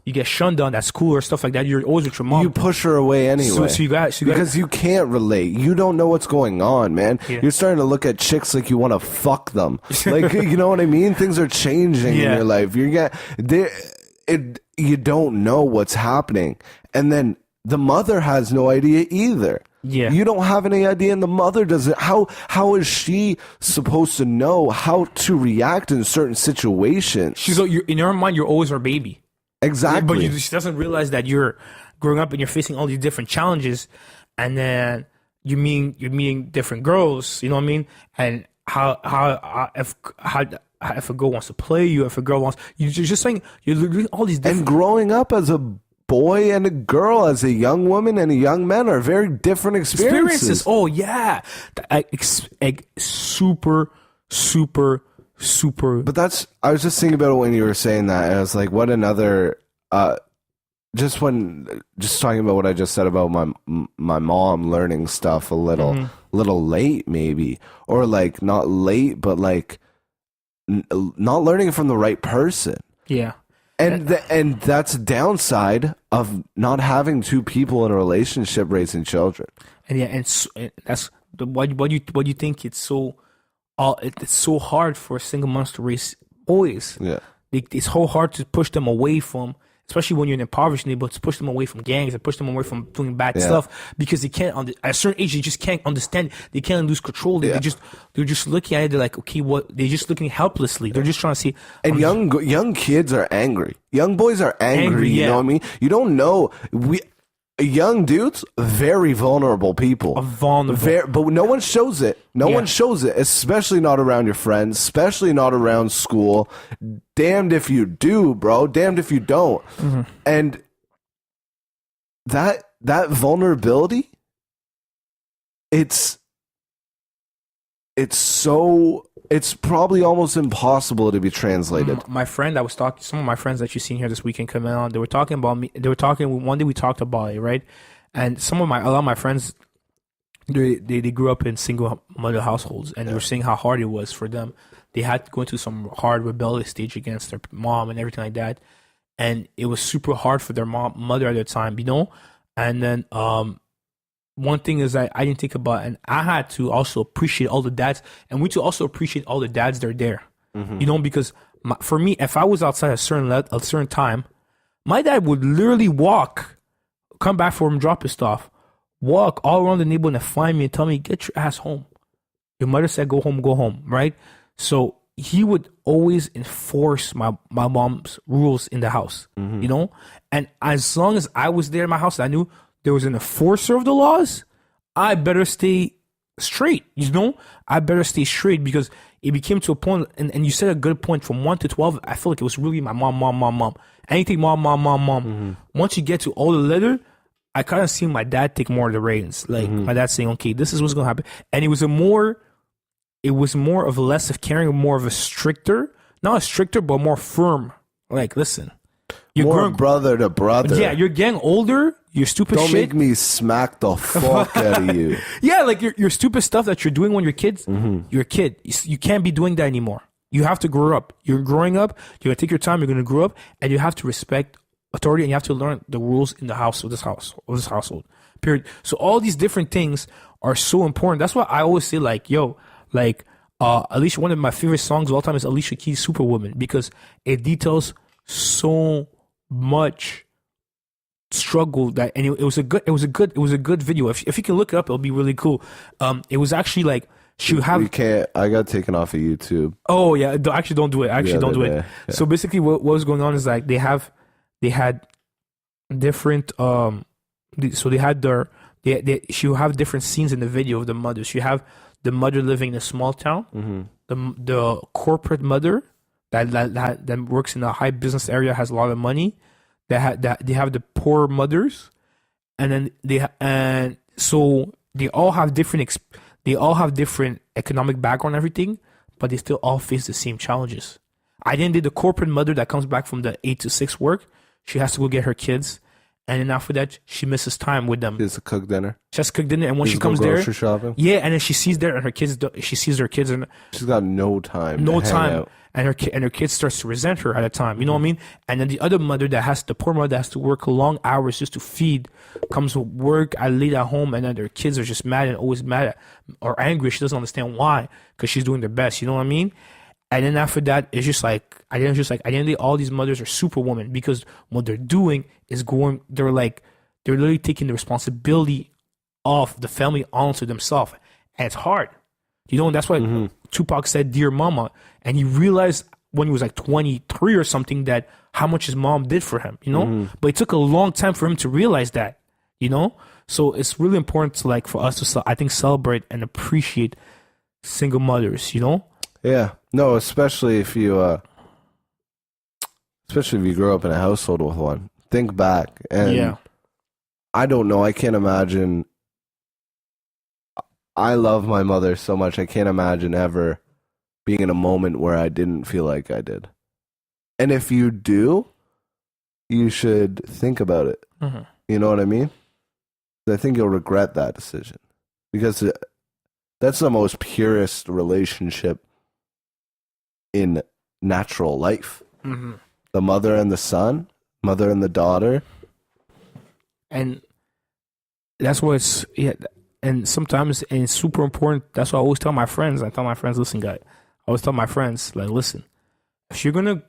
get shunned on at school or stuff like that. You're always with your mom. You push her away anyway. So you got because you can't relate. You don't know what's going on, man. You're starting to look at chicks like you want to fuck them. Like, you know what I mean? Things are changing in your life. You don't know what's happening. And then the mother has no idea either. You don't have any idea, and the mother doesn't. How is she supposed to know how to react in certain situations? In her mind, you're always her baby. Exactly. But she doesn't realize that you're growing up and you're facing all these different challenges, and then you're meeting different girls. You know what I mean? And if a girl wants to play you, if a girl wants, you're just saying you're doing all these different. And growing up as a boy and a girl, as a young woman and a young man, are very different experiences. Oh yeah, super. But I was just thinking about it when you were saying that, and I was like, what another. Just talking about what I just said about my mom learning stuff a little late, maybe, or like not late, but like not learning it from the right person. Yeah. And that's a downside of not having two people in a relationship raising children. And that's why do you think it's so hard for single moms to raise boys? Yeah, it's so hard to push them away from, especially when you're in an impoverished neighborhood, to push them away from gangs and push them away from doing bad stuff, because they can't. At a certain age, they just can't understand. They can't lose control. They're just looking at it. They're like, okay, what? They're just looking helplessly. They're just trying to see. And young kids are angry. Young boys are angry. You know what I mean? You don't know. Young dudes, very vulnerable people. But no one shows it. No one shows it, especially not around your friends, especially not around school. Damned if you do, bro. Damned if you don't. And that vulnerability, it's probably almost impossible to be translated. My friend, some of my friends that you've seen here this weekend coming on, they were talking about me. They were talking, one day we talked about it, right? And a lot of my friends, they grew up in single mother households, and they were saying how hard it was for them. They had to go into some hard rebellious stage against their mom and everything like that. And it was super hard for their mother at the time, you know? And then, one thing is that I didn't think about, and I had to also appreciate all the dads, and we to also appreciate all the dads that are there, you know, because for me, if I was outside a certain time, My dad would literally come back for him, drop his stuff, walk all around the neighborhood and find me and tell me, get your ass home. Your mother said, go home, right? So he would always enforce my mom's rules in the house, you know? And as long as I was there in my house, I knew there was an enforcer of the laws. I better stay straight, you know? I better stay straight because it became to a point, and you said a good point, from 1 to 12, I feel like it was really my mom. Anything mom. Once you get to all the letter, I kind of see my dad take more of the reins. Like my dad saying, okay, this is what's going to happen. And it was more of a less of caring, more of a stricter, not a stricter, but more firm. Like, listen. You're more growing, brother to brother. Yeah, you're getting older. You're stupid Don't shit. make me smack the fuck out of you. Yeah, like your stupid stuff that you're doing when you're kids. You're a kid. You can't be doing that anymore. You have to grow up. You're growing up. You're going to take your time. You're going to grow up. And you have to respect authority. And you have to learn the rules in the house of this household. Period. So all these different things are so important. That's why I always say, like, yo, like, Alicia, one of my favorite songs of all time is Alicia Keys' Superwoman, because it details so much struggle that, and it was a good video. If you can look it up, it'll be really cool. It was actually like she would have. I got taken off of YouTube. Oh yeah, actually don't do it. Don't do it. Yeah. So basically, what was going on is like they had different so they had she would have different scenes in the video of the mothers. You have the mother living in a small town, the corporate mother that works in a high business area, has a lot of money. They have the poor mothers, and then so they all have different economic background and everything, but they still all face the same challenges. I didn't do the corporate mother that comes back from the 8 to 6 work. She has to go get her kids, and then after that, she misses time with them. She has to cook dinner. And when she comes there, shopping. Yeah, and then she sees there, and she sees her kids, and she's got no time. And her kid starts to resent her at a time. You know what I mean? And then the other mother the poor mother that has to work long hours just to feed, comes to work late at home, and then their kids are just mad and always mad or angry. She doesn't understand why, because she's doing their best. You know what I mean? And then after that, it's just like, at the end of the day, all these mothers are superwomen, because what they're doing is they're literally taking the responsibility of the family onto themselves. And it's hard. You know, and that's why Tupac said, "Dear Mama," and he realized when he was like 23 or something that how much his mom did for him, you know? But it took a long time for him to realize that, you know? So it's really important to, like, for us to, I think, celebrate and appreciate single mothers, you know? Yeah. No, especially if you grow up in a household with one. Think back. And I don't know, I can't imagine. I love my mother so much. I can't imagine ever being in a moment where I didn't feel like I did. And if you do, you should think about it. You know what I mean? I think you'll regret that decision, because that's the most purest relationship in natural life. The mother and the son, mother and the daughter. And that's what it's, and sometimes, and it's super important. That's what I always tell my friends. Listen, guys, I always tell my friends, like, listen, if you're gonna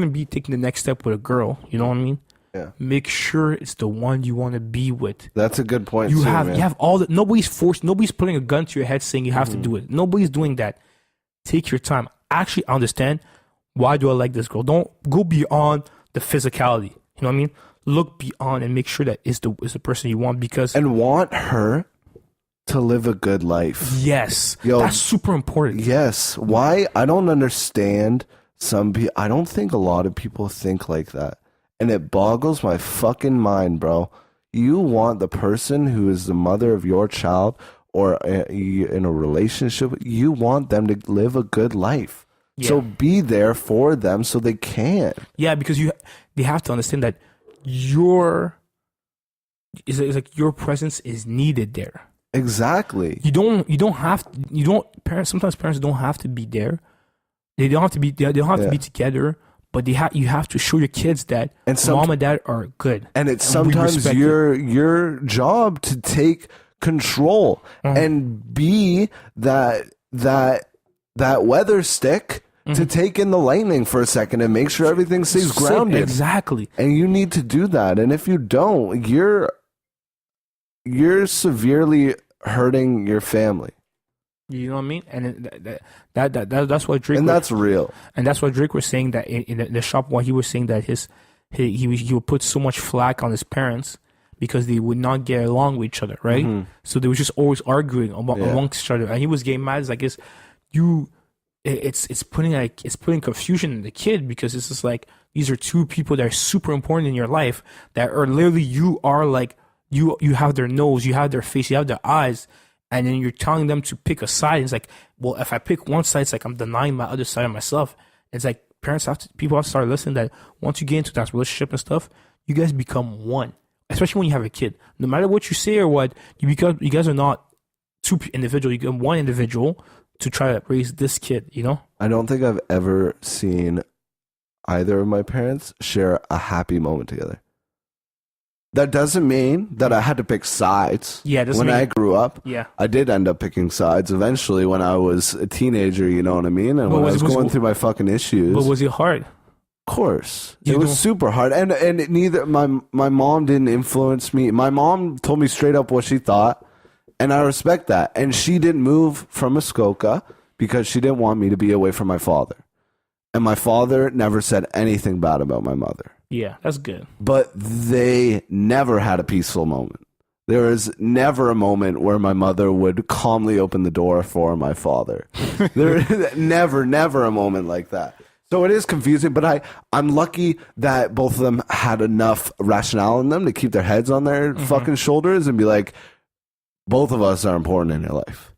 be taking the next step with a girl, you know what I mean? Yeah. Make sure it's the one you want to be with. That's a good point. You have all the, nobody's putting a gun to your head saying you have to do it. Nobody's doing that. Take your time. Actually understand, why do I like this girl? Don't go beyond the physicality. You know what I mean? Look beyond and make sure that is the person you want, and want her to live a good life. Yes. That's super important. Yes. Why? I don't understand some people. I don't think a lot of people think like that. And it boggles my fucking mind, bro. You want the person who is the mother of your child, or in a relationship, you want them to live a good life. Yeah. So be there for them so they can. Yeah, because they have to understand that it's like your presence is needed there. Exactly. Sometimes parents don't have to be there. They don't have to be together, but you have to show your kids that mom and dad are good. And it's sometimes your job to take control and be that weather stick to take in the lightning for a second and make sure everything stays grounded. Exactly. And you need to do that. And if you don't, you're severely hurting your family. You know what I mean? And that's what Drake. And that's real. And that's what Drake was saying, that in the shop, while he was saying that he would put so much flack on his parents because they would not get along with each other, right? Mm-hmm. So they were just always arguing amongst each other, and he was getting mad. It's like it's putting confusion in the kid, because it's just like, these are two people that are super important in your life, that are literally, you are like, you have their nose, you have their face, you have their eyes. And then you're telling them to pick a side. It's like, well, if I pick one side, it's like I'm denying my other side of myself. It's like people have to start listening, that once you get into that relationship and stuff, you guys become one. Especially when you have a kid. No matter what you say or what, you guys are not two individuals. You become one individual to try to raise this kid, you know? I don't think I've ever seen either of my parents share a happy moment together. That doesn't mean that I had to pick sides. Yeah, when I grew up, yeah, I did end up picking sides eventually when I was a teenager, you know what I mean? And when I was going through my fucking issues. But was it hard? Of course. It was super hard. And neither my mom didn't influence me. My mom told me straight up what she thought, and I respect that. And she didn't move from Muskoka because she didn't want me to be away from my father. And my father never said anything bad about my mother. Yeah, that's good. But they never had a peaceful moment. There was never a moment where my mother would calmly open the door for my father. There never a moment like that. So it is confusing, but I'm lucky that both of them had enough rationale in them to keep their heads on their fucking shoulders and be like, both of us are important in your life.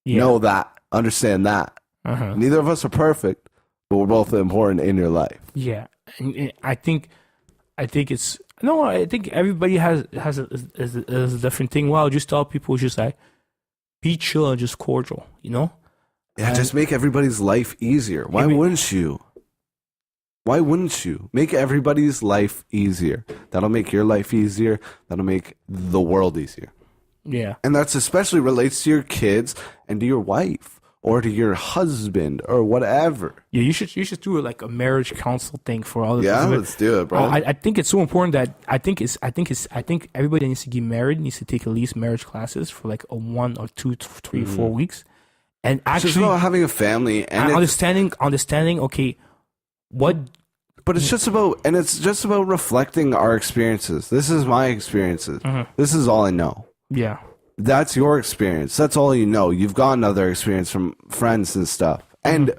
Yeah. Know that. Understand that. Neither of us are perfect, but we're both important in your life. Yeah. And I think everybody has a different thing. Well, just tell people, just like, be chill and just cordial, you know? Yeah, just make everybody's life easier. Why wouldn't you? Why wouldn't you? Make everybody's life easier. That'll make your life easier. That'll make the world easier. Yeah. And that's especially relates to your kids and to your wife. Or to your husband, or whatever. Yeah, you should do like a marriage counsel thing for all of this. Yeah, let's do it, bro. I think it's so important that I think everybody that needs to get married needs to take at least marriage classes for like a 1 or 2, 3, 4 weeks, and actually it's just about having a family and understanding. Okay, what? But it's just about reflecting our experiences. This is my experiences. This is all I know. Yeah. That's your experience. That's all you know. You've got another experience from friends and stuff. And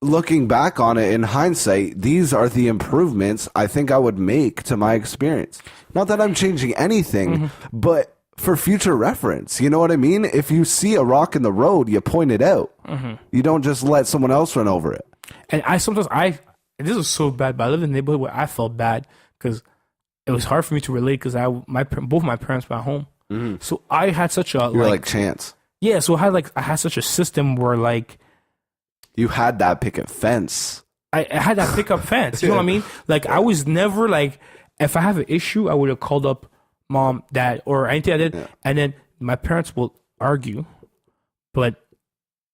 looking back on it in hindsight, these are the improvements I think I would make to my experience. Not that I'm changing anything, but for future reference. You know what I mean? If you see a rock in the road, you point it out. You don't just let someone else run over it. And this was so bad, but I lived in a neighborhood where I felt bad because it was hard for me to relate because both my parents were at home. So I had such a like Chance. Yeah, so I had such a system where like you had that picket fence. I had that pickup fence. You know what I mean? Like I was never like, if I have an issue, I would have called up mom, dad, or anything I did, and then my parents will argue, but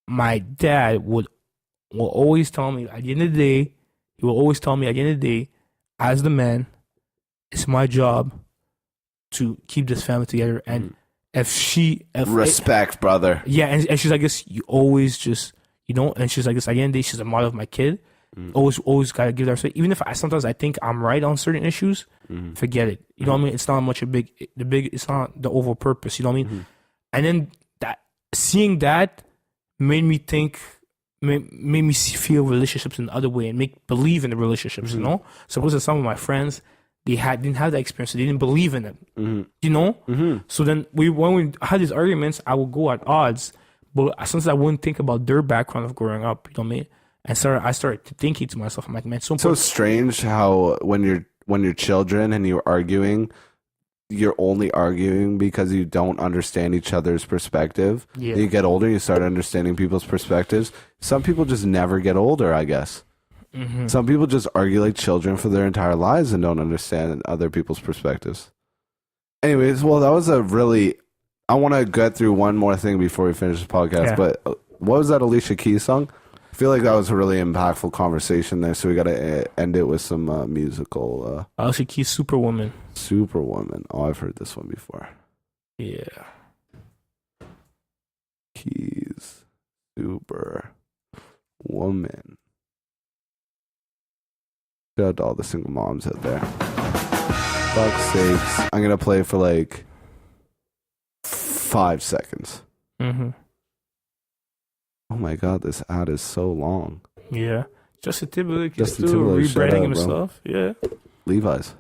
my dad will always tell me at the end of the day, as the man, it's my job to keep this family together. And respect, brother. Yeah, and she's like, this, you always just, you know, and she's like, this, at the end of the day, she's a mother of my kid. Always gotta give that respect. Even if sometimes I think I'm right on certain issues, forget it. You know what I mean? It's not much it's not the overall purpose, you know what I mean? And then seeing that made me feel relationships in the other way and believe in the relationships, you know? Suppose some of my friends, didn't have that experience. So they didn't believe in them, you know? So then when we had these arguments, I would go at odds, but sometimes I wouldn't think about their background of growing up, you know what I mean? And I started thinking to myself, I'm like, man, so strange how when you're children and you're arguing, you're only arguing because you don't understand each other's perspective. Yeah. You get older, you start understanding people's perspectives. Some people just never get older, I guess. Some people just argue like children for their entire lives and don't understand other people's perspectives. Anyways, well, that was I want to get through one more thing before we finish this podcast, but what was that Alicia Keys song? I feel like that was a really impactful conversation there, so we got to end it with some musical. Alicia Keys' Superwoman. Superwoman. Oh, I've heard this one before. Yeah. Keys. Superwoman. Shout out to all the single moms out there. Fuck's sakes. I'm going to play for like 5 seconds. Mm-hmm. Oh my god, this ad is so long. Yeah. Justin Timberlake is still rebranding himself. Yeah. Levi's.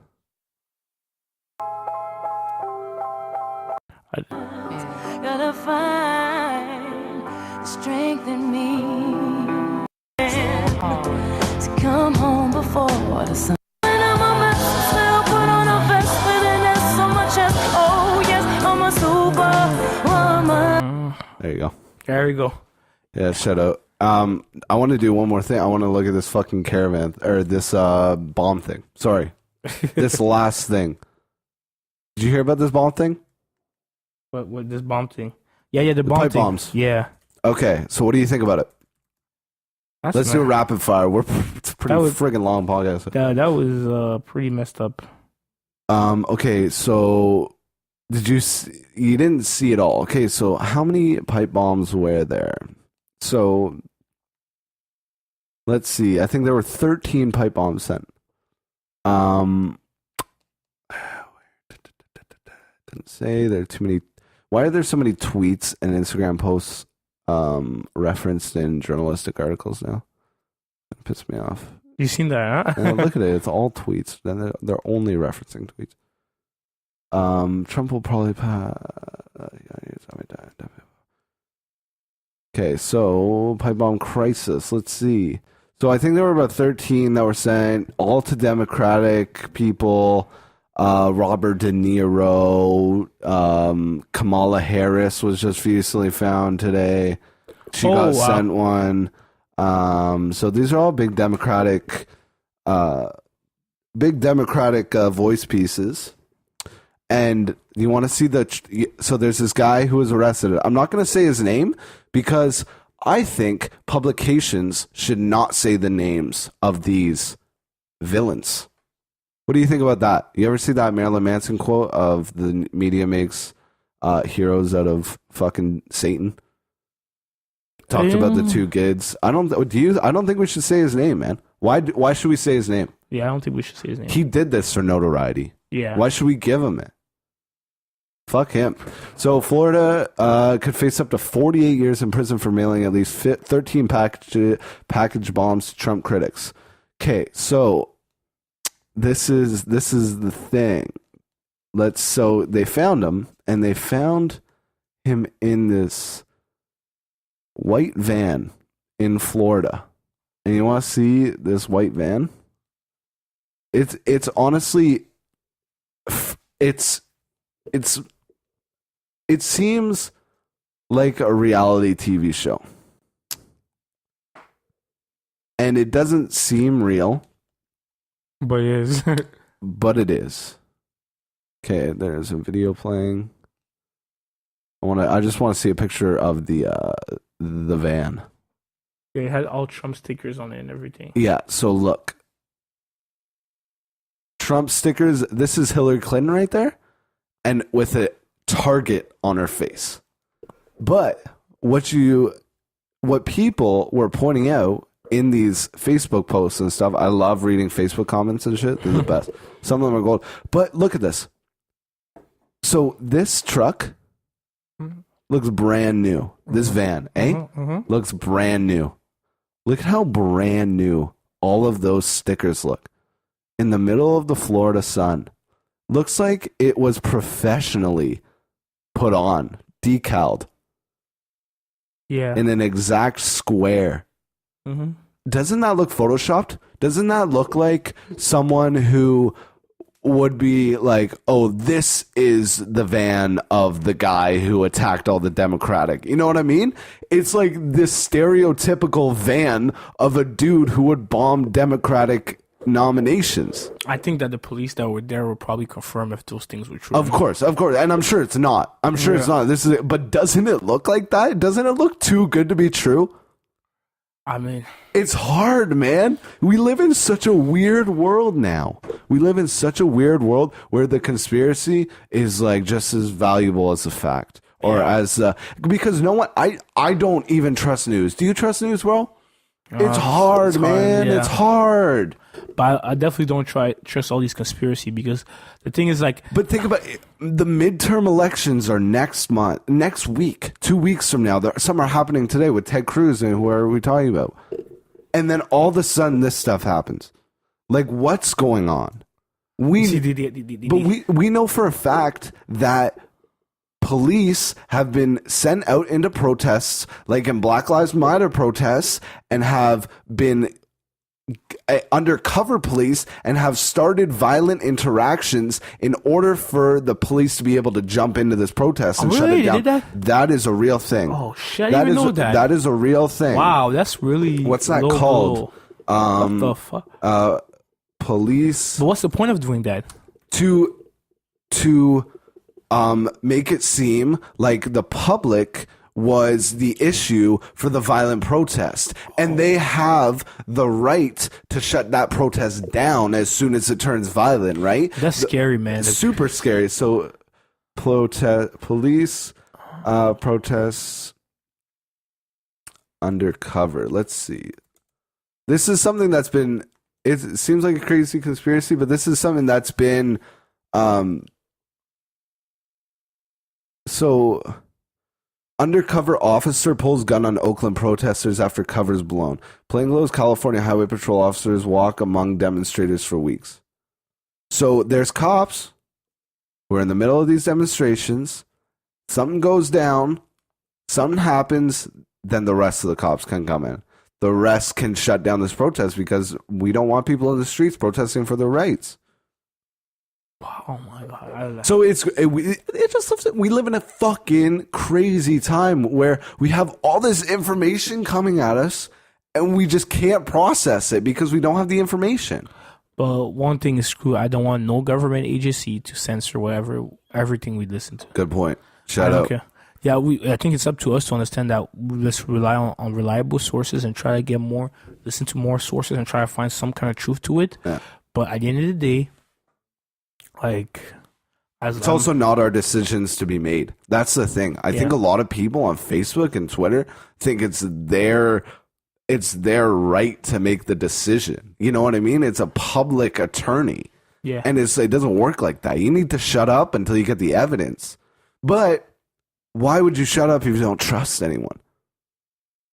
Gotta find strength in me to come home before the sun. And I'm a mess, still put on a vest, and there's so much as, oh yes, I'm a superwoman. There you go. There we go. Yeah, shout out. I want to do one more thing. I want to look at this fucking caravan, or this bomb thing. Sorry. This last thing. Did you hear about this bomb thing? What this bomb thing? Yeah, the bomb pipe thing. bombs. Yeah. Okay, so what do you think about it? Let's do a rapid fire. It's a pretty friggin' long podcast. That was pretty messed up. Okay, so you didn't see it all. Okay, so how many pipe bombs were there? So let's see. I think there were 13 pipe bombs sent. Didn't say there are too many. Why are there so many tweets and Instagram posts referenced in journalistic articles now? It pissed me off. You seen that, huh? Yeah, look at it. It's all tweets. Then they're only referencing tweets. Trump will probably pass. Okay, so pipe bomb crisis. Let's see. So I think there were about 13 that were sent, all to Democratic people. Robert De Niro, Kamala Harris was just recently found today. She got sent one. So these are all big Democratic voice pieces. And you want to see so there's this guy who was arrested. I'm not going to say his name because I think publications should not say the names of these villains. What do you think about that? You ever see that Marilyn Manson quote of the media makes heroes out of fucking Satan? Talked about the two kids. I don't think we should say his name, man. Why should we say his name? Yeah, I don't think we should say his name. He did this for notoriety. Yeah. Why should we give him it? Fuck him. So Florida could face up to 48 years in prison for mailing at least 13 package bombs to Trump critics. Okay, so this is the thing. So they found him, and they found him in this white van in Florida. And you want to see this white van? It's honestly, it seems like a reality TV show. And it doesn't seem real. But it is. But it is. Okay, there's a video playing. I just want to see a picture of the van. Yeah, it had all Trump stickers on it and everything. Yeah, so look. Trump stickers, this is Hillary Clinton right there, and with a target on her face. But what people were pointing out in these Facebook posts and stuff, I love reading Facebook comments and shit. They're the best. Some of them are gold. But look at this. So this truck looks brand new. This van, looks brand new. Look at how brand new all of those stickers look. In the middle of the Florida sun. Looks like it was professionally put on, decaled. Yeah. In an exact square. Mm-hmm. Doesn't that look photoshopped? Doesn't that look like someone who would be like, oh, this is the van of the guy who attacked all the Democratic. You know what I mean? It's like this stereotypical van of a dude who would bomb Democratic nominations. I think that the police that were there will probably confirm if those things were true. Of course. And I'm sure it's not. It's not. This is it. But doesn't it look like that? Doesn't it look too good to be true? I mean, it's hard, man. We live in such a weird world now. We live in such a weird world where the conspiracy is like just as valuable as the fact, or as because no one. I don't even trust news. Do you trust news, bro? It's hard, man. Yeah. It's hard. But I definitely don't trust all these conspiracy, because the thing is like. But think about it. The midterm elections are next week, 2 weeks from now. Some are happening today with Ted Cruz and who are we talking about? And then all of a sudden this stuff happens. Like, what's going on? We know for a fact that police have been sent out into protests, like in Black Lives Matter protests, and have been undercover police and have started violent interactions in order for the police to be able to jump into this protest and shut it down. Did that is a real thing. Oh shit! I didn't even know that. That is a real thing. Wow, that's really what's that called? What the fuck? Police. But what's the point of doing that? To make it seem like the public was the issue for the violent protest, and they have the right to shut that protest down as soon as it turns violent, right? That's scary, man. It's super scary. So police protests undercover. Let's see. This is something that's been, it seems like a crazy conspiracy, but this is something that's been so undercover officer pulls gun on Oakland protesters after cover's blown. Plainclothes California Highway Patrol officers walk among demonstrators for weeks. So there's cops who are in the middle of these demonstrations. Something goes down. Something happens. Then the rest of the cops can come in. The rest can shut down this protest because we don't want people in the streets protesting for their rights. Oh my god! So it just we live in a fucking crazy time where we have all this information coming at us and we just can't process it because we don't have the information. But one thing is true: I don't want no government agency to censor everything we listen to. Good point. Shout out. Okay. Yeah, I think it's up to us to understand that let's rely on reliable sources and try to listen to more sources and try to find some kind of truth to it. Yeah. But at the end of the day, it's also not our decisions to be made. That's the thing. I think a lot of people on Facebook and Twitter think it's their right to make the decision. You know what I mean? It's a public attorney. Yeah. And it doesn't work like that. You need to shut up until you get the evidence. But why would you shut up if you don't trust anyone?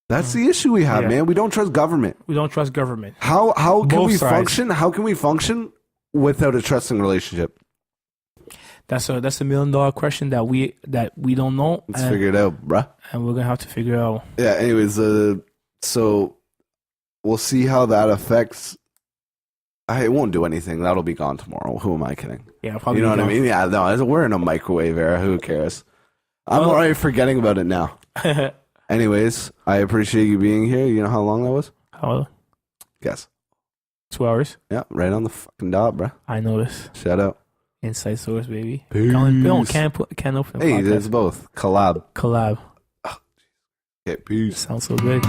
That's the issue we have, man. We don't trust government. We don't trust government. How can Both we sides. function? How can we function without a trusting relationship? That's a $1 million question that we don't know. Let's figure it out, bruh. And we're gonna have to figure it out. Yeah. Anyways, so we'll see how that affects. It won't do anything. That'll be gone tomorrow. Who am I kidding? Yeah, probably. You know what I mean? Yeah. No, we're in a microwave era. Who cares? I'm already forgetting about it now. Anyways, I appreciate you being here. You know how long that was? How long? Guess. 2 hours. Yeah, right on the fucking dot, bruh. I noticed. Shout out. Inside Source, baby. Peace. Can't open. Hey, there's both. Collab. Okay, peace. Sounds so good.